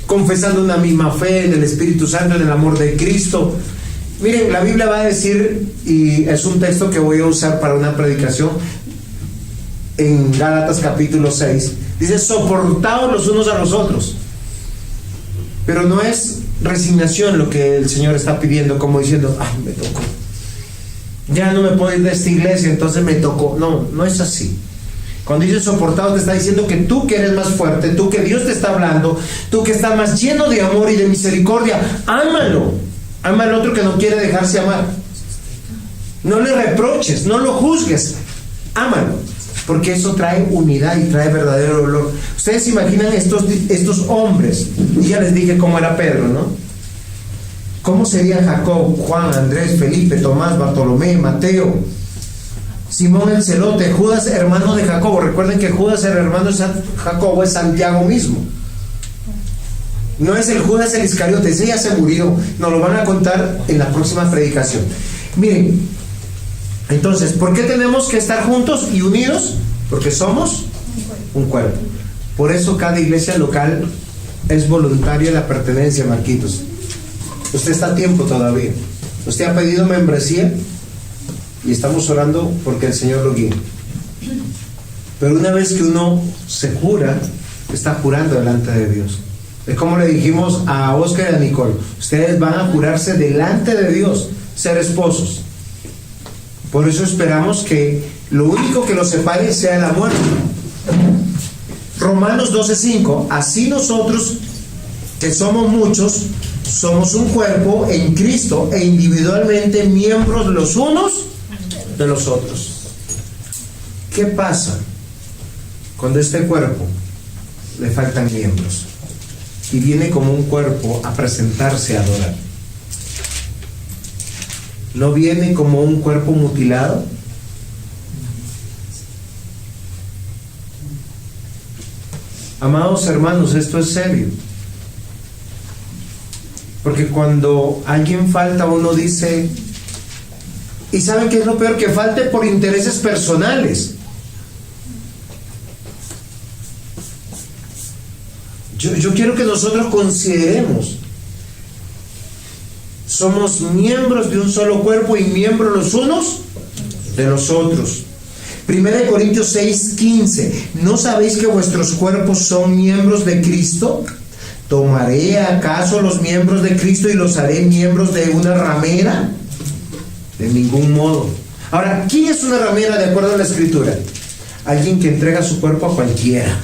confesando una misma fe en el Espíritu Santo, en el amor de Cristo. Miren, la Biblia va a decir, y es un texto que voy a usar para una predicación, en Gálatas capítulo 6, dice, soportaos los unos a los otros. Pero no es resignación lo que el Señor está pidiendo, como diciendo, me tocó, ya no me puedo ir de esta iglesia, entonces me tocó. No es así. Cuando dice soportado, te está diciendo que tú que eres más fuerte, tú que Dios te está hablando, tú que estás más lleno de amor y de misericordia, ámalo, Ama al otro que no quiere dejarse amar. No le reproches, no lo juzgues, ámalo, porque eso trae unidad y trae verdadero dolor. Ustedes se imaginan estos hombres, y ya les dije cómo era Pedro, ¿no? ¿Cómo sería Jacob, Juan, Andrés, Felipe, Tomás, Bartolomé, Mateo, Simón el Celote, Judas, hermano de Jacobo? Recuerden que Judas, el hermano de Jacobo, es Santiago mismo. No es el Judas el Iscariote, ese ya se murió. Nos lo van a contar en la próxima predicación. Miren, entonces, ¿por qué tenemos que estar juntos y unidos? Porque somos un cuerpo. Por eso cada iglesia local es voluntaria la pertenencia, Marquitos. Usted está a tiempo todavía. Usted ha pedido membresía y estamos orando porque el Señor lo guíe. Pero una vez que uno se jura, está jurando delante de Dios. Es como le dijimos a Oscar y a Nicole: ustedes van a jurarse delante de Dios ser esposos. Por eso esperamos que lo único que los separe sea la muerte. Romanos 12:5: así nosotros, que somos muchos, somos un cuerpo en Cristo e individualmente miembros los unos de los otros. ¿Qué pasa cuando este cuerpo le faltan miembros y viene como un cuerpo a presentarse a adorar? ¿No viene como un cuerpo mutilado? Amados hermanos, esto es serio. Porque cuando alguien falta, uno dice, ¿y saben qué es lo peor? Que falte por intereses personales. Yo quiero que nosotros consideremos: somos miembros de un solo cuerpo y miembros los unos de los otros. 1 Corintios 6:15: ¿no sabéis que vuestros cuerpos son miembros de Cristo? ¿Tomaré acaso los miembros de Cristo y los haré miembros de una ramera? De ningún modo. Ahora, ¿quién es una ramera de acuerdo a la Escritura? Alguien que entrega su cuerpo a cualquiera.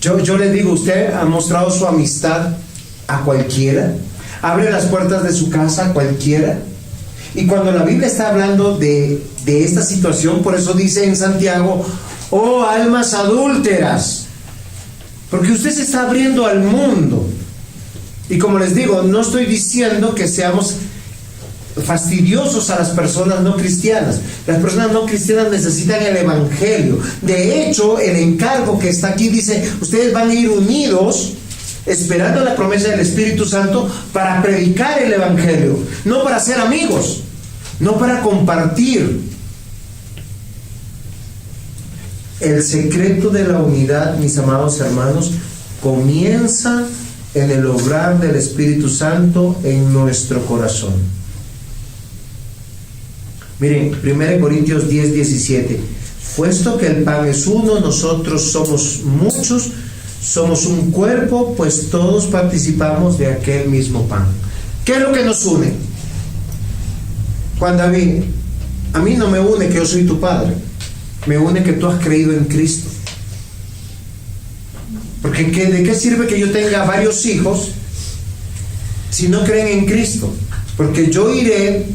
Yo les digo, usted ha mostrado su amistad a cualquiera, abre las puertas de su casa a cualquiera. Y cuando la Biblia está hablando de esta situación, por eso dice en Santiago: oh almas adúlteras, porque usted se está abriendo al mundo. Y como les digo, no estoy diciendo que seamos fastidiosos a las personas no cristianas. Las personas no cristianas necesitan el evangelio. De hecho, el encargo que está aquí dice: ustedes van a ir unidos, esperando la promesa del Espíritu Santo, para predicar el evangelio, no para ser amigos, no para compartir. El secreto de la unidad, mis amados hermanos, comienza en el obrar del Espíritu Santo en nuestro corazón. Miren, 1 Corintios 10:17: puesto que el pan es uno, nosotros somos muchos, somos un cuerpo, pues todos participamos de aquel mismo pan. ¿Qué es lo que nos une? Juan David, a mí no me une que yo soy tu padre, me une que tú has creído en Cristo. Porque ¿de qué sirve que yo tenga varios hijos si no creen en Cristo? Porque yo iré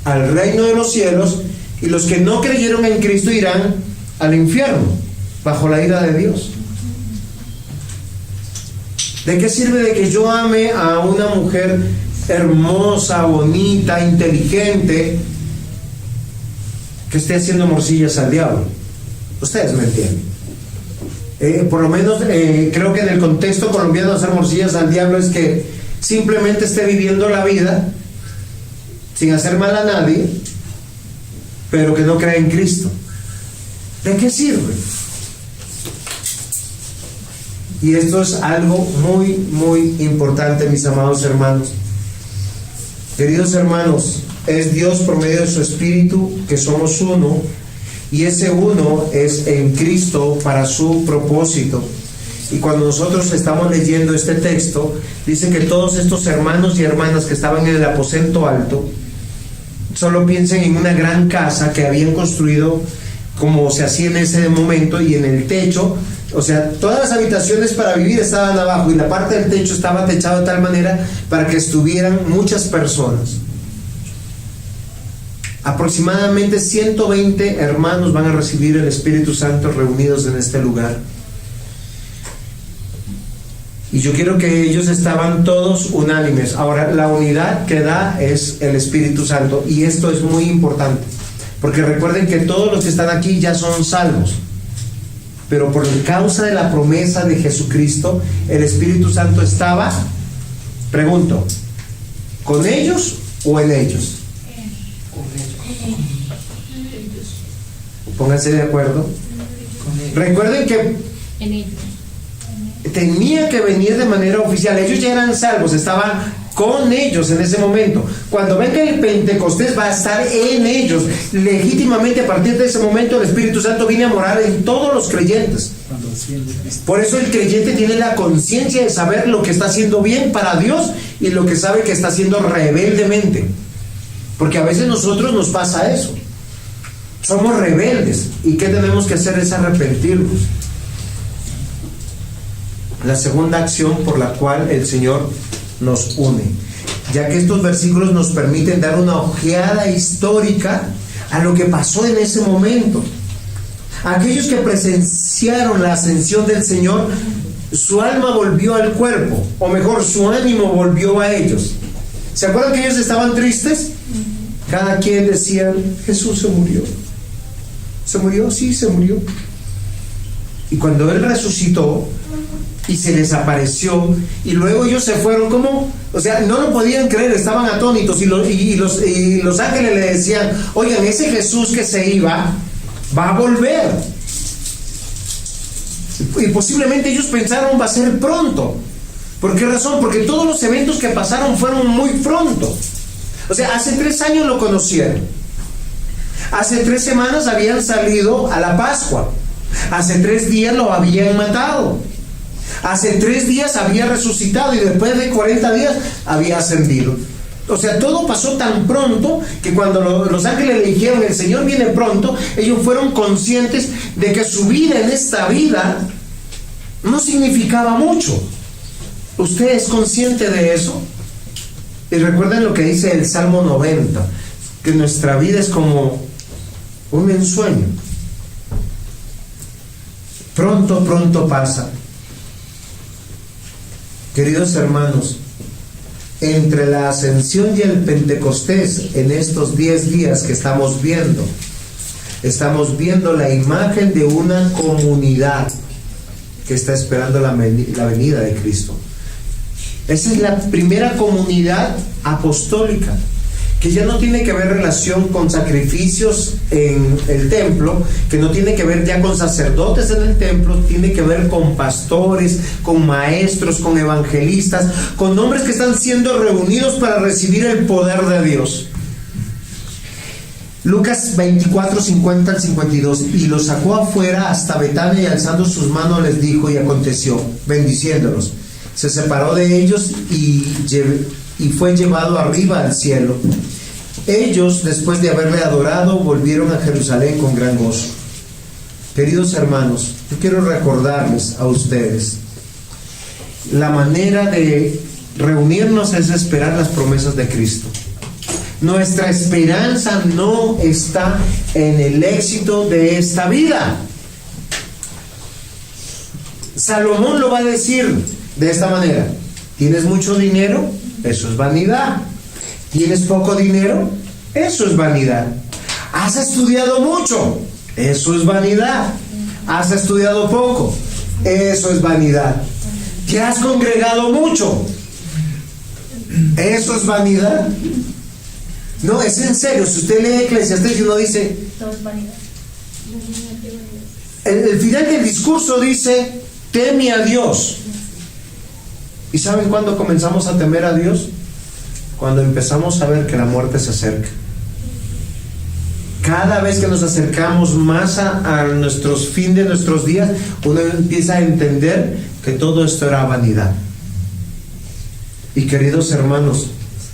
al reino de los cielos y los que no creyeron en Cristo irán al infierno bajo la ira de Dios. ¿De qué sirve de que yo ame a una mujer hermosa, bonita, inteligente, que esté haciendo morcillas al diablo? Ustedes me entienden. Por lo menos creo que en el contexto colombiano hacer morcillas al diablo es que simplemente esté viviendo la vida sin hacer mal a nadie, pero que no cree en Cristo. ¿De qué sirve? Y esto es algo muy, muy importante, mis amados hermanos. Queridos hermanos, es Dios por medio de su Espíritu que somos uno, y ese uno es en Cristo para su propósito. Y cuando nosotros estamos leyendo este texto, dice que todos estos hermanos y hermanas que estaban en el aposento alto, solo piensen en una gran casa que habían construido como se hacía en ese momento, y en el techo O sea, todas las habitaciones para vivir estaban abajo y la parte del techo estaba techado de tal manera para que estuvieran muchas personas. Aproximadamente 120 hermanos van a recibir el Espíritu Santo reunidos en este lugar. Y yo quiero que ellos estaban todos unánimes. Ahora, la unidad que da es el Espíritu Santo. Y esto es muy importante. Porque recuerden que todos los que están aquí ya son salvos. Pero por causa de la promesa de Jesucristo, el Espíritu Santo estaba, pregunto, ¿con ellos o en ellos? Pónganse de acuerdo. Recuerden que tenía que venir de manera oficial. Ellos ya eran salvos, estaban con ellos en ese momento. Cuando venga el Pentecostés va a estar en ellos. Legítimamente a partir de ese momento el Espíritu Santo viene a morar en todos los creyentes. Por eso el creyente tiene la conciencia de saber lo que está haciendo bien para Dios y lo que sabe que está haciendo rebeldemente. Porque a veces nosotros nos pasa eso. Somos rebeldes. ¿Y qué tenemos que hacer? Es arrepentirnos. La segunda acción por la cual el Señor nos une, ya que estos versículos nos permiten dar una ojeada histórica a lo que pasó en ese momento. Aquellos que presenciaron la ascensión del Señor, su alma volvió al cuerpo, o mejor, su ánimo volvió a ellos. ¿Se acuerdan que ellos estaban tristes? Cada quien decía, Jesús se murió. ¿Se murió? Sí, se murió. Y cuando Él resucitó y se les apareció, y luego ellos se fueron, ¿cómo? O sea, no lo podían creer, estaban atónitos, y los ángeles le decían, oigan, ese Jesús que se iba, va a volver. Y posiblemente ellos pensaron, va a ser pronto. ¿Por qué razón? Porque todos los eventos que pasaron fueron muy pronto. O sea, hace 3 años lo conocieron. Hace 3 semanas habían salido a la Pascua. Hace 3 días lo habían matado. Hace 3 días había resucitado y después de 40 días había ascendido. O sea, todo pasó tan pronto que cuando los ángeles le dijeron el Señor viene pronto, ellos fueron conscientes de que su vida en esta vida no significaba mucho. ¿Usted es consciente de eso? Y recuerden lo que dice el Salmo 90, que nuestra vida es como un ensueño. Pronto, pronto pasa. Queridos hermanos, entre la ascensión y el Pentecostés, en estos 10 días que estamos viendo la imagen de una comunidad que está esperando la venida de Cristo. Esa es la primera comunidad apostólica, que ya no tiene que ver relación con sacrificios en el templo, que no tiene que ver ya con sacerdotes en el templo, tiene que ver con pastores, con maestros, con evangelistas, con hombres que están siendo reunidos para recibir el poder de Dios. Lucas 24, 50 al 52, y los sacó afuera hasta Betania y alzando sus manos les dijo, y aconteció, bendiciéndolos, se separó de ellos y fue llevado arriba al cielo. Ellos, después de haberle adorado, volvieron a Jerusalén con gran gozo. Queridos hermanos, yo quiero recordarles a ustedes, la manera de reunirnos es esperar las promesas de Cristo. Nuestra esperanza no está en el éxito de esta vida. Salomón lo va a decir de esta manera: ¿tienes mucho dinero? Eso es vanidad. ¿Tienes poco dinero? Eso es vanidad. ¿Has estudiado mucho? Eso es vanidad. ¿Has estudiado poco? Eso es vanidad. ¿Te has congregado mucho? Eso es vanidad. No, es en serio. Si usted lee Eclesiastés y uno dice, todo es vanidad. El final del discurso dice, teme a Dios. ¿Y saben cuándo comenzamos a temer a Dios? Cuando empezamos a ver que la muerte se acerca. Cada vez que nos acercamos más a nuestro fin de nuestros días, uno empieza a entender que todo esto era vanidad. Y queridos hermanos,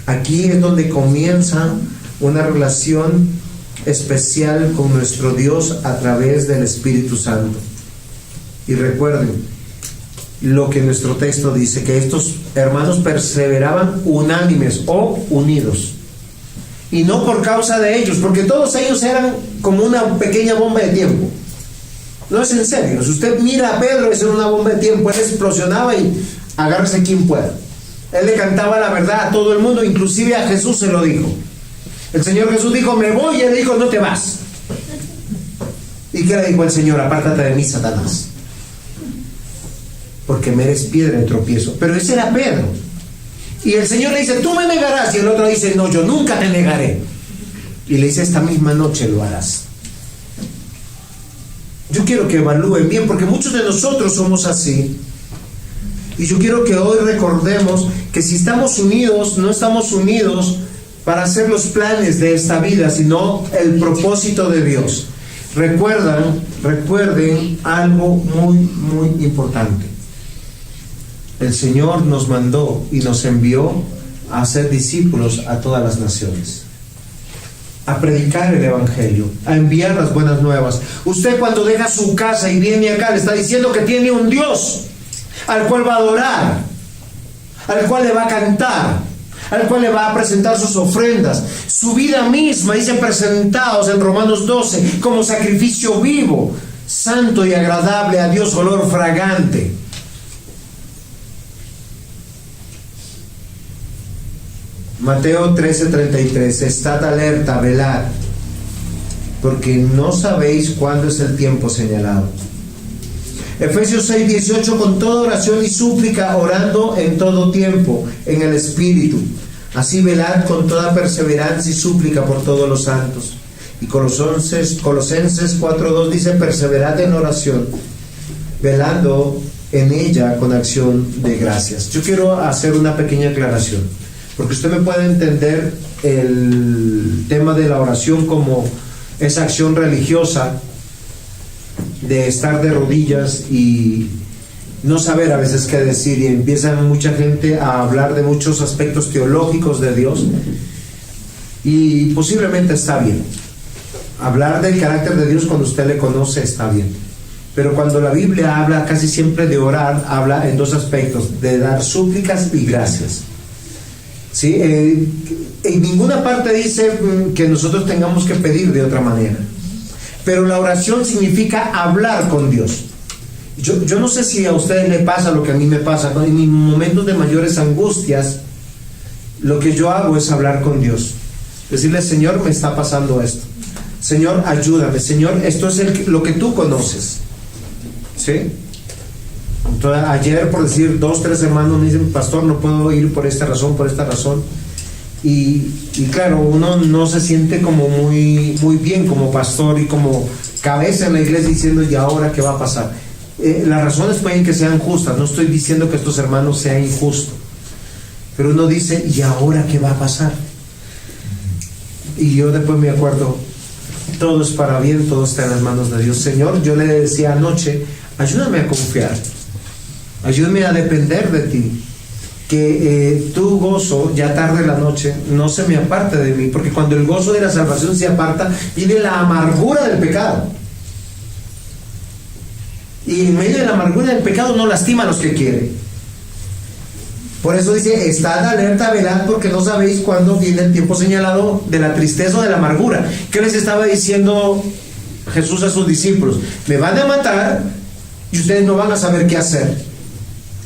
aquí es donde comienza una relación especial con nuestro Dios a través del Espíritu Santo. Y recuerden lo que nuestro texto dice, que estos hermanos perseveraban unánimes o unidos. Y no por causa de ellos, porque todos ellos eran como una pequeña bomba de tiempo. No es en serio. Si usted mira a Pedro, es una bomba de tiempo. Él explosionaba y agárrese quien pueda. Él le cantaba la verdad a todo el mundo, inclusive a Jesús se lo dijo. El Señor Jesús dijo, me voy, y él dijo, no te vas. ¿Y qué le dijo el Señor? Apártate de mí, Satanás, porque me eres piedra de tropiezo. Pero ese era Pedro. Y el Señor le dice, tú me negarás. Y el otro dice, no, yo nunca te negaré. Y le dice, esta misma noche lo harás. Yo quiero que evalúen bien, porque muchos de nosotros somos así. Y yo quiero que hoy recordemos que si estamos unidos, no estamos unidos para hacer los planes de esta vida, sino el propósito de Dios. Recuerden algo muy, muy importante. El Señor nos mandó y nos envió a ser discípulos a todas las naciones, a predicar el Evangelio, a enviar las buenas nuevas. Usted cuando deja su casa y viene acá, le está diciendo que tiene un Dios al cual va a adorar, al cual le va a cantar, al cual le va a presentar sus ofrendas, su vida misma, dicen presentados en Romanos 12, como sacrificio vivo, santo y agradable a Dios, olor fragante. Mateo 13:33, estad alerta, velad, porque no sabéis cuándo es el tiempo señalado. Efesios 6:18, con toda oración y súplica, orando en todo tiempo, en el Espíritu. Así velad con toda perseverancia y súplica por todos los santos. Y Colosenses 4:2 dice, perseverad en oración, velando en ella con acción de gracias. Yo quiero hacer una pequeña aclaración, porque usted me puede entender el tema de la oración como esa acción religiosa de estar de rodillas y no saber a veces qué decir, y empiezan mucha gente a hablar de muchos aspectos teológicos de Dios, y posiblemente está bien hablar del carácter de Dios cuando usted le conoce, está bien, pero cuando la Biblia habla casi siempre de orar, habla en dos aspectos, de dar súplicas y gracias. ¿Sí? En ninguna parte dice que nosotros tengamos que pedir de otra manera, pero la oración significa hablar con Dios. Yo no sé si a ustedes le pasa lo que a mí me pasa, ¿no? En mis momentos de mayores angustias, lo que yo hago es hablar con Dios, decirle, Señor, me está pasando esto, Señor, ayúdame, Señor, esto es lo que tú conoces, ¿sí? Entonces, ayer, por decir, 2-3 hermanos me dicen, pastor, no puedo ir por esta razón, y claro, uno no se siente como muy bien como pastor y como cabeza en la iglesia diciendo, ¿y ahora qué va a pasar? Las razones pueden que sean justas, no estoy diciendo que estos hermanos sean injustos, pero uno dice, ¿y ahora qué va a pasar? Y yo después me acuerdo, todo es para bien, todo está en las manos de Dios. Señor, yo le decía anoche, ayúdame a confiar, ayúdame a depender de ti, que tu gozo, ya tarde en la noche, no se me aparte de mí, porque cuando el gozo de la salvación se aparta, viene la amargura del pecado, y en medio de la amargura del pecado no lastima a los que quiere. Por eso dice, estad alerta, velad, porque no sabéis cuándo viene el tiempo señalado de la tristeza o de la amargura. ¿Qué les estaba diciendo Jesús a sus discípulos? Me van a matar y ustedes no van a saber qué hacer.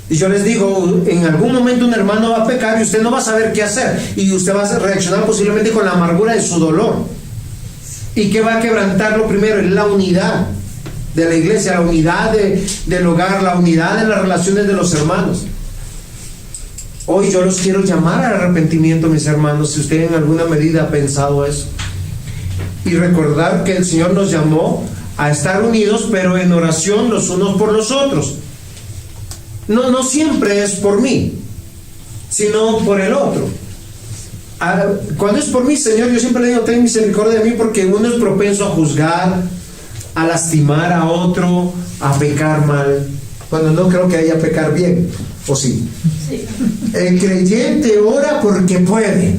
Y yo les digo, en algún momento un hermano va a pecar y usted no va a saber qué hacer, y usted va a reaccionar posiblemente con la amargura de su dolor. ¿Y qué va a quebrantarlo primero? Es la unidad de la iglesia, la unidad del hogar, la unidad de las relaciones de los hermanos. Hoy yo los quiero llamar al arrepentimiento, mis hermanos, si usted en alguna medida ha pensado eso, y recordar que el Señor nos llamó a estar unidos, pero en oración los unos por los otros. No siempre es por mí, sino por el otro. Cuando es por mí, Señor, yo siempre le digo, ten misericordia de mí, porque uno es propenso a juzgar, a lastimar a otro, a pecar mal, cuando no creo que haya pecar bien, ¿o sí? Sí. El creyente ora porque puede.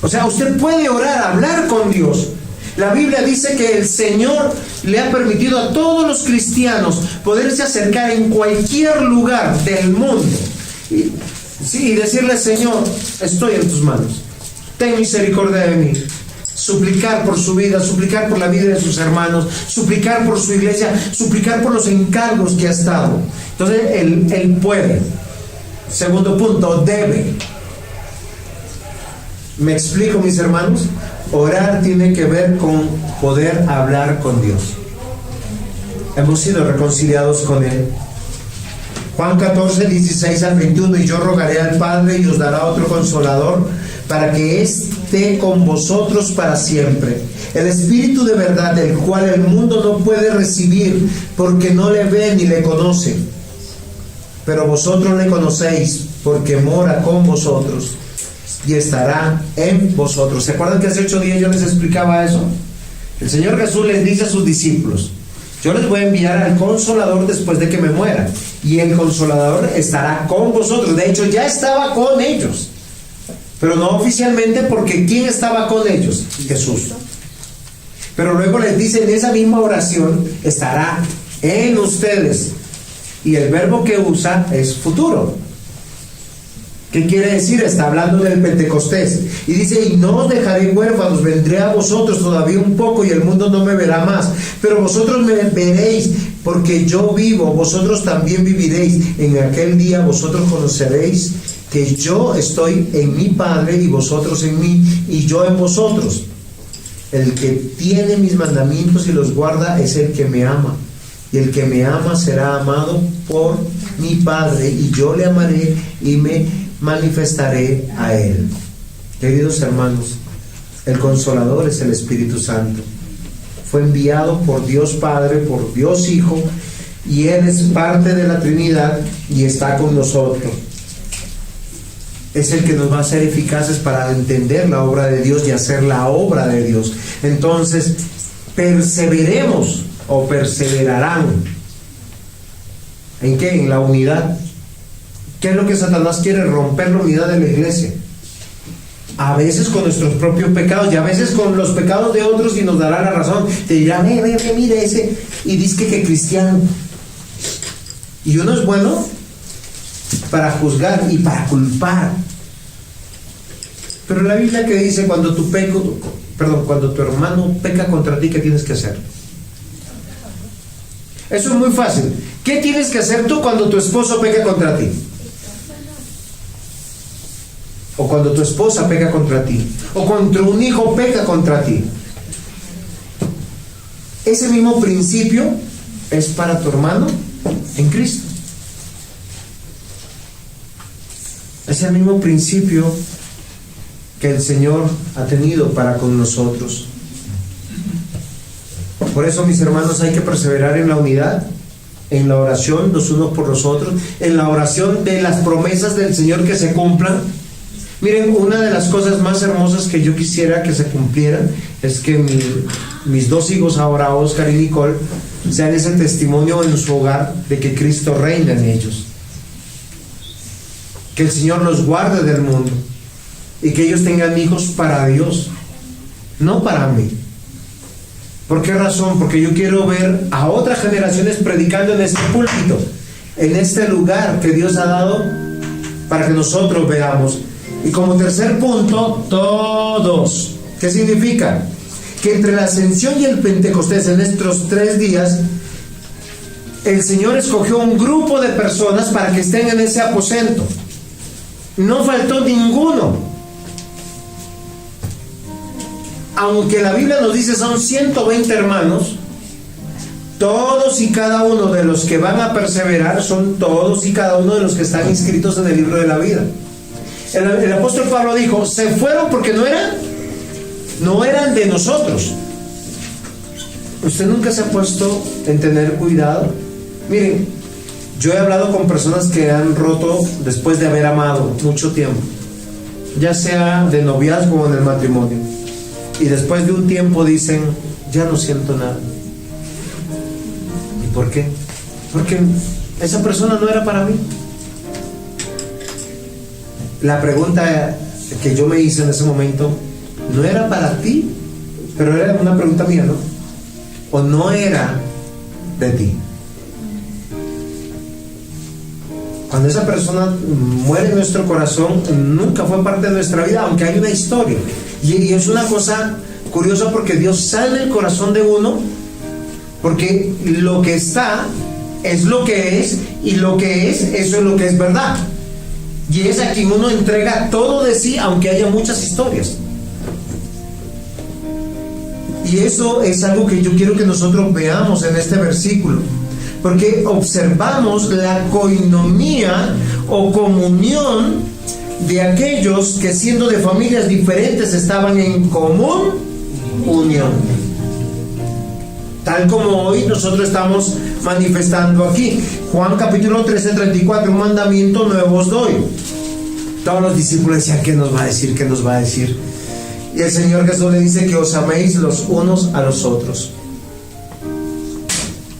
O sea, usted puede orar, hablar con Dios, La Biblia dice que el Señor le ha permitido a todos los cristianos poderse acercar en cualquier lugar del mundo y decirle: Señor, estoy en tus manos, ten misericordia de mí. Suplicar por su vida, suplicar por la vida de sus hermanos, suplicar por su iglesia, suplicar por los encargos que ha estado. Entonces él puede. Segundo punto, debe. ¿Me explico, mis hermanos? Orar tiene que ver con poder hablar con Dios. Hemos sido reconciliados con Él. Juan 14, 16 al 21: y yo rogaré al Padre y os dará otro Consolador, para que esté con vosotros para siempre, el Espíritu de verdad, el cual el mundo no puede recibir, porque no le ve ni le conoce. Pero vosotros le conocéis, porque mora con vosotros y estará en vosotros. ¿Se acuerdan que hace 8 días yo les explicaba eso? El Señor Jesús les dice a sus discípulos: yo les voy a enviar al Consolador después de que me muera, y el Consolador estará con vosotros. De hecho, ya estaba con ellos, pero no oficialmente, porque ¿quién estaba con ellos? Jesús. Pero luego les dice en esa misma oración: estará en ustedes. Y el verbo que usa es futuro. ¿Qué quiere decir? Está hablando del Pentecostés. Y dice: y no os dejaré huérfanos, vendré a vosotros todavía un poco, y el mundo no me verá más, pero vosotros me veréis, porque yo vivo, vosotros también viviréis. En aquel día vosotros conoceréis que yo estoy en mi Padre, y vosotros en mí, y yo en vosotros. El que tiene mis mandamientos y los guarda es el que me ama, y el que me ama será amado por mi Padre, y yo le amaré y me manifestaré a él. Queridos hermanos, el Consolador es el Espíritu Santo. Fue enviado por Dios Padre, por Dios Hijo, y Él es parte de la Trinidad y está con nosotros. Es el que nos va a hacer eficaces para entender la obra de Dios y hacer la obra de Dios. Entonces, perseveremos o perseverarán. ¿En qué? En la unidad. ¿Qué es lo que Satanás quiere? Romper la unidad de la iglesia. A veces con nuestros propios pecados, y a veces con los pecados de otros, y nos dará la razón. Te dirá: mire ese, y dice que cristiano. Y uno es bueno para juzgar y para culpar. Pero la Biblia, que dice: cuando tu hermano peca contra ti, ¿qué tienes que hacer? Eso es muy fácil. ¿Qué tienes que hacer tú cuando tu esposo peca contra ti? O cuando tu esposa peca contra ti, o cuando un hijo peca contra ti. Ese mismo principio es para tu hermano en Cristo. Es el mismo principio que el Señor ha tenido para con nosotros. Por eso, mis hermanos, hay que perseverar en la unidad, en la oración los unos por los otros, en la oración de las promesas del Señor que se cumplan. Miren, una de las cosas más hermosas que yo quisiera que se cumplieran es que mis 2 hijos ahora, Oscar y Nicole, sean ese testimonio en su hogar de que Cristo reina en ellos. Que el Señor los guarde del mundo y que ellos tengan hijos para Dios, no para mí. ¿Por qué razón? Porque yo quiero ver a otras generaciones predicando en este púlpito, en este lugar que Dios ha dado para que nosotros veamos. Y como tercer punto, todos. ¿Qué significa? Que entre la Ascensión y el Pentecostés, en estos 3 días, el Señor escogió un grupo de personas para que estén en ese aposento. No faltó ninguno. Aunque la Biblia nos dice son 120 hermanos, todos y cada uno de los que van a perseverar son todos y cada uno de los que están inscritos en el libro de la vida. El apóstol Pablo dijo: se fueron porque no eran de nosotros. ¿Usted nunca se ha puesto en tener cuidado? Miren, yo he hablado con personas que han roto después de haber amado mucho tiempo, ya sea de noviazgo o en el matrimonio, y después de un tiempo dicen: ya no siento nada. ¿Y por qué? Porque esa persona no era para mí. La pregunta que yo me hice en ese momento: ¿no era para ti? Pero era una pregunta mía, ¿no? ¿O no era de ti? Cuando esa persona muere en nuestro corazón, nunca fue parte de nuestra vida, aunque hay una historia. Y es una cosa curiosa porque Dios sale el corazón de uno, porque lo que está es lo que es, y lo que es, eso es lo que es verdad. Y es a quien uno entrega todo de sí, aunque haya muchas historias. Y eso es algo que yo quiero que nosotros veamos en este versículo, porque observamos la coinonía o comunión de aquellos que, siendo de familias diferentes, estaban en común unión, tal como hoy nosotros estamos manifestando aquí. Juan capítulo 13:34, un mandamiento nuevo os doy. Todos los discípulos decían, ¿qué nos va a decir? ¿Qué nos va a decir? Y el Señor Jesús le dice que os améis los unos a los otros.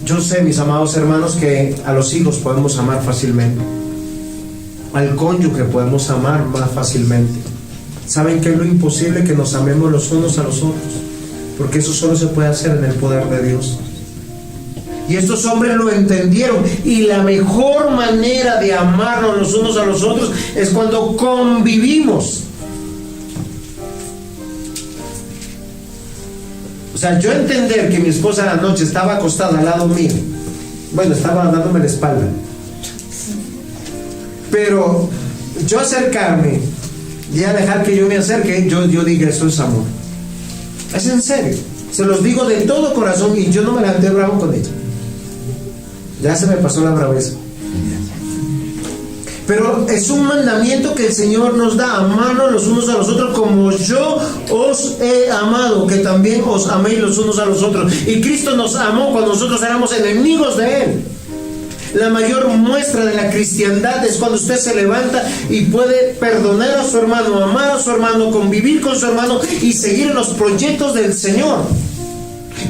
Yo sé, mis amados hermanos, que a los hijos podemos amar fácilmente, al cónyuge podemos amar más fácilmente. ¿Saben qué es lo imposible? Que nos amemos los unos a los otros, porque eso solo se puede hacer en el poder de Dios. Y estos hombres lo entendieron, y la mejor manera de amarnos los unos a los otros es cuando convivimos. O sea, yo entender que mi esposa a la noche estaba acostada al lado mío, bueno, estaba dándome la espalda, pero yo acercarme y a dejar que yo me acerque, yo diga, eso es amor. Es en serio, se los digo de todo corazón, y yo no me levanté bravo con ella. Ya se me pasó la braveza. Pero es un mandamiento que el Señor nos da, amarnos los unos a los otros como yo os he amado, que también os améis los unos a los otros. Y Cristo nos amó cuando nosotros éramos enemigos de Él. La mayor muestra de la cristiandad es cuando usted se levanta y puede perdonar a su hermano, amar a su hermano, convivir con su hermano y seguir en los proyectos del Señor.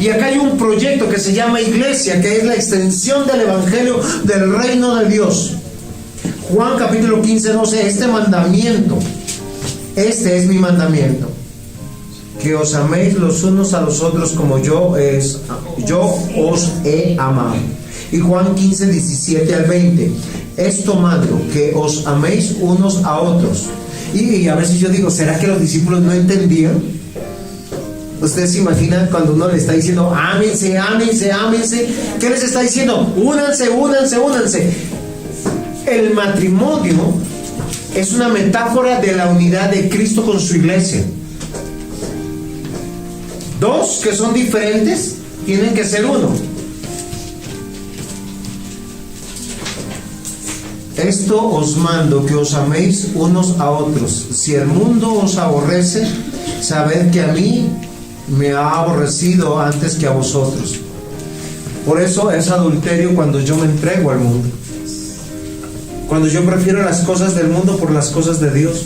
Y acá hay un proyecto que se llama iglesia, que es la extensión del evangelio del reino de Dios. Juan capítulo 15:12, este es mi mandamiento, que os améis los unos a los otros como yo os he amado. Y Juan 15:17-20, esto mando, que os améis unos a otros. Y a veces yo digo, ¿será que los discípulos no entendían? Ustedes se imaginan cuando uno le está diciendo, ámense, ámense, ámense. ¿Qué les está diciendo? Únanse, únanse, únanse. El matrimonio es una metáfora de la unidad de Cristo con su iglesia. Dos que son diferentes tienen que ser uno. Esto os mando, que os améis unos a otros. Si el mundo os aborrece, sabed que a mí me ha aborrecido antes que a vosotros. Por eso es adulterio cuando yo me entrego al mundo, cuando yo prefiero las cosas del mundo por las cosas de Dios,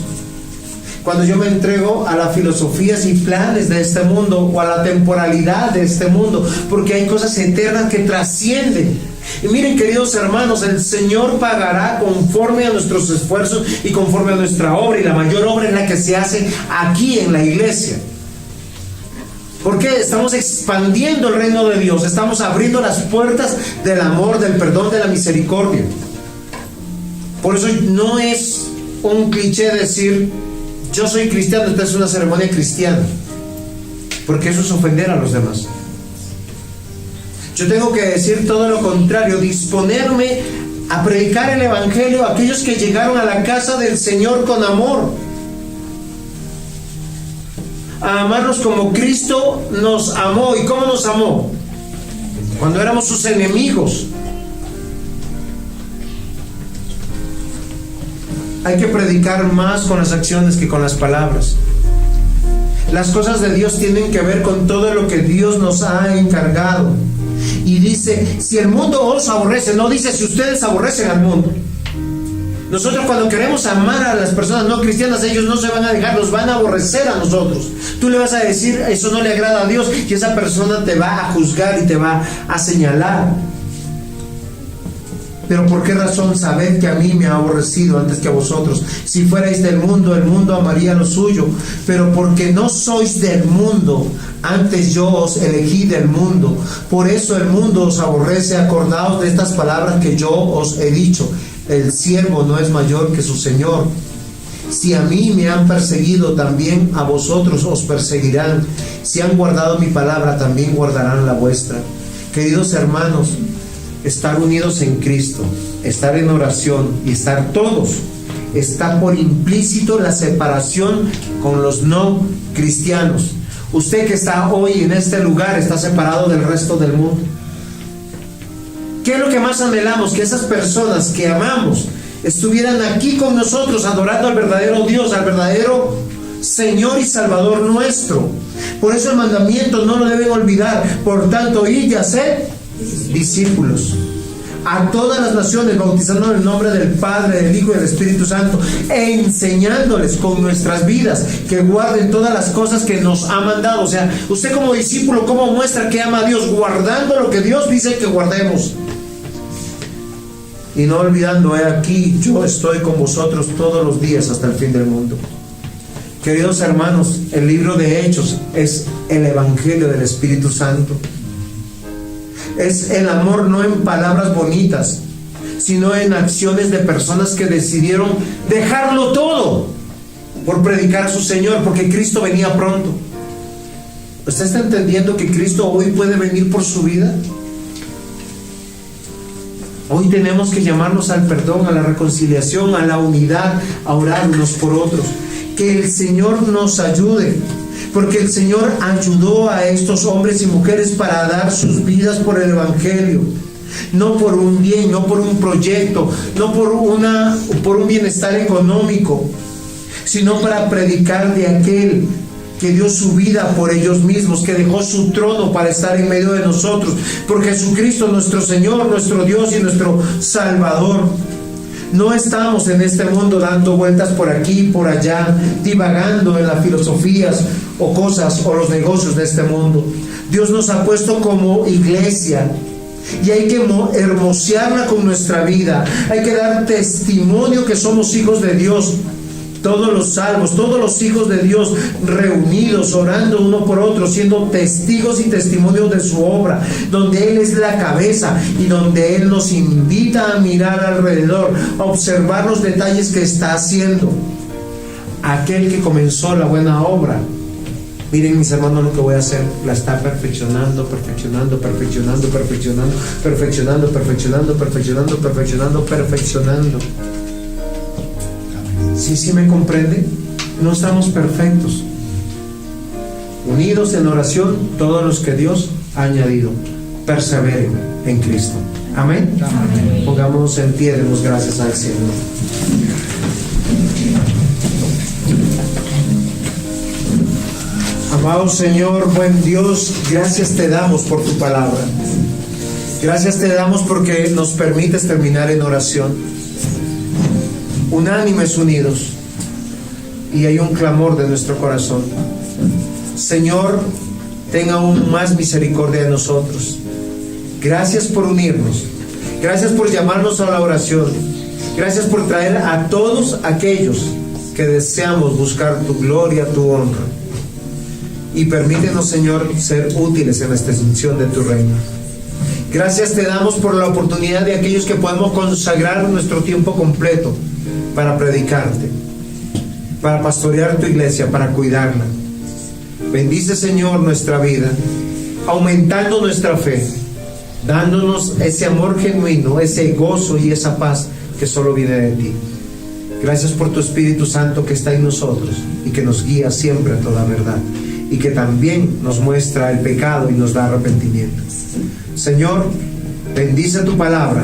cuando yo me entrego a las filosofías y planes de este mundo o a la temporalidad de este mundo, porque hay cosas eternas que trascienden. Y miren, queridos hermanos, el Señor pagará conforme a nuestros esfuerzos y conforme a nuestra obra, y la mayor obra es la que se hace aquí en la iglesia. Porque estamos expandiendo el reino de Dios, estamos abriendo las puertas del amor, del perdón, de la misericordia. Por eso no es un cliché decir, yo soy cristiano, esta es una ceremonia cristiana, porque eso es ofender a los demás. Yo tengo que decir todo lo contrario, disponerme a predicar el evangelio a aquellos que llegaron a la casa del Señor con amor, a amarnos como Cristo nos amó. ¿Y cómo nos amó? Cuando éramos sus enemigos. Hay que predicar más con las acciones que con las palabras. Las cosas de Dios tienen que ver con todo lo que Dios nos ha encargado. Y dice, si el mundo os aborrece, no dice si ustedes aborrecen al mundo. Nosotros cuando queremos amar a las personas no cristianas, ellos no se van a dejar, nos van a aborrecer a nosotros. Tú le vas a decir, eso no le agrada a Dios, y esa persona te va a juzgar y te va a señalar. Pero ¿por qué razón? Sabed que a mí me ha aborrecido antes que a vosotros. Si fuerais del mundo, el mundo amaría lo suyo. Pero porque no sois del mundo, antes yo os elegí del mundo. Por eso el mundo os aborrece. Acordaos de estas palabras que yo os he dicho. El siervo no es mayor que su Señor. Si a mí me han perseguido, también a vosotros os perseguirán. Si han guardado mi palabra, también guardarán la vuestra. Queridos hermanos, estar unidos en Cristo, estar en oración y estar todos, está por implícito la separación con los no cristianos. Usted que está hoy en este lugar está separado del resto del mundo. ¿Qué es lo que más anhelamos? Que esas personas que amamos estuvieran aquí con nosotros adorando al verdadero Dios, al verdadero Señor y Salvador nuestro. Por eso el mandamiento no lo deben olvidar. Por tanto, id y haced discípulos a todas las naciones, bautizando en el nombre del Padre, del Hijo y del Espíritu Santo, e enseñándoles con nuestras vidas que guarden todas las cosas que nos ha mandado. O sea, usted como discípulo, ¿cómo muestra que ama a Dios? Guardando lo que Dios dice que guardemos. Y no olvidando, aquí yo estoy con vosotros todos los días hasta el fin del mundo. Queridos hermanos, el libro de Hechos es el Evangelio del Espíritu Santo. Es el amor no en palabras bonitas, sino en acciones de personas que decidieron dejarlo todo por predicar a su Señor, porque Cristo venía pronto. ¿Usted está entendiendo que Cristo hoy puede venir por su vida? Hoy tenemos que llamarnos al perdón, a la reconciliación, a la unidad, a orar unos por otros. Que el Señor nos ayude, porque el Señor ayudó a estos hombres y mujeres para dar sus vidas por el Evangelio. No por un bien, no por un proyecto, no por un bienestar económico, sino para predicar de aquel que dio su vida por ellos mismos, que dejó su trono para estar en medio de nosotros, por Jesucristo nuestro Señor, nuestro Dios y nuestro Salvador. No estamos en este mundo dando vueltas por aquí y por allá, divagando en las filosofías o cosas o los negocios de este mundo. Dios nos ha puesto como iglesia y hay que hermosearla con nuestra vida. Hay que dar testimonio que somos hijos de Dios. Todos los salvos, todos los hijos de Dios reunidos, orando uno por otro, siendo testigos y testimonios de su obra, donde Él es la cabeza y donde Él nos invita a mirar alrededor, a observar los detalles que está haciendo. Aquel que comenzó la buena obra, miren mis hermanos lo que voy a hacer, la está perfeccionando, perfeccionando, perfeccionando, perfeccionando, perfeccionando, perfeccionando, perfeccionando, perfeccionando, perfeccionando. ¿Sí me comprende? No estamos perfectos. Unidos en oración, todos los que Dios ha añadido, perseveren en Cristo. Amén. Amén. Pongámonos en pie, demos gracias al Señor. Amado Señor, buen Dios, gracias te damos por tu palabra. Gracias te damos porque nos permites terminar en oración. Unánimes, unidos, y hay un clamor de nuestro corazón. Señor, tenga aún más misericordia de nosotros. Gracias por unirnos, gracias por llamarnos a la oración, gracias por traer a todos aquellos que deseamos buscar tu gloria, tu honra, y permítenos, Señor, ser útiles en la extensión de tu reino. Gracias te damos por la oportunidad de aquellos que podemos consagrar nuestro tiempo completo para predicarte, para pastorear tu iglesia, para cuidarla. Bendice, Señor, nuestra vida, aumentando nuestra fe, dándonos ese amor genuino, ese gozo y esa paz que solo viene de ti. Gracias por tu Espíritu Santo que está en nosotros y que nos guía siempre a toda verdad y que también nos muestra el pecado y nos da arrepentimiento. Señor, bendice tu palabra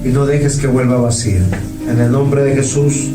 y no dejes que vuelva vacía. En el nombre de Jesús.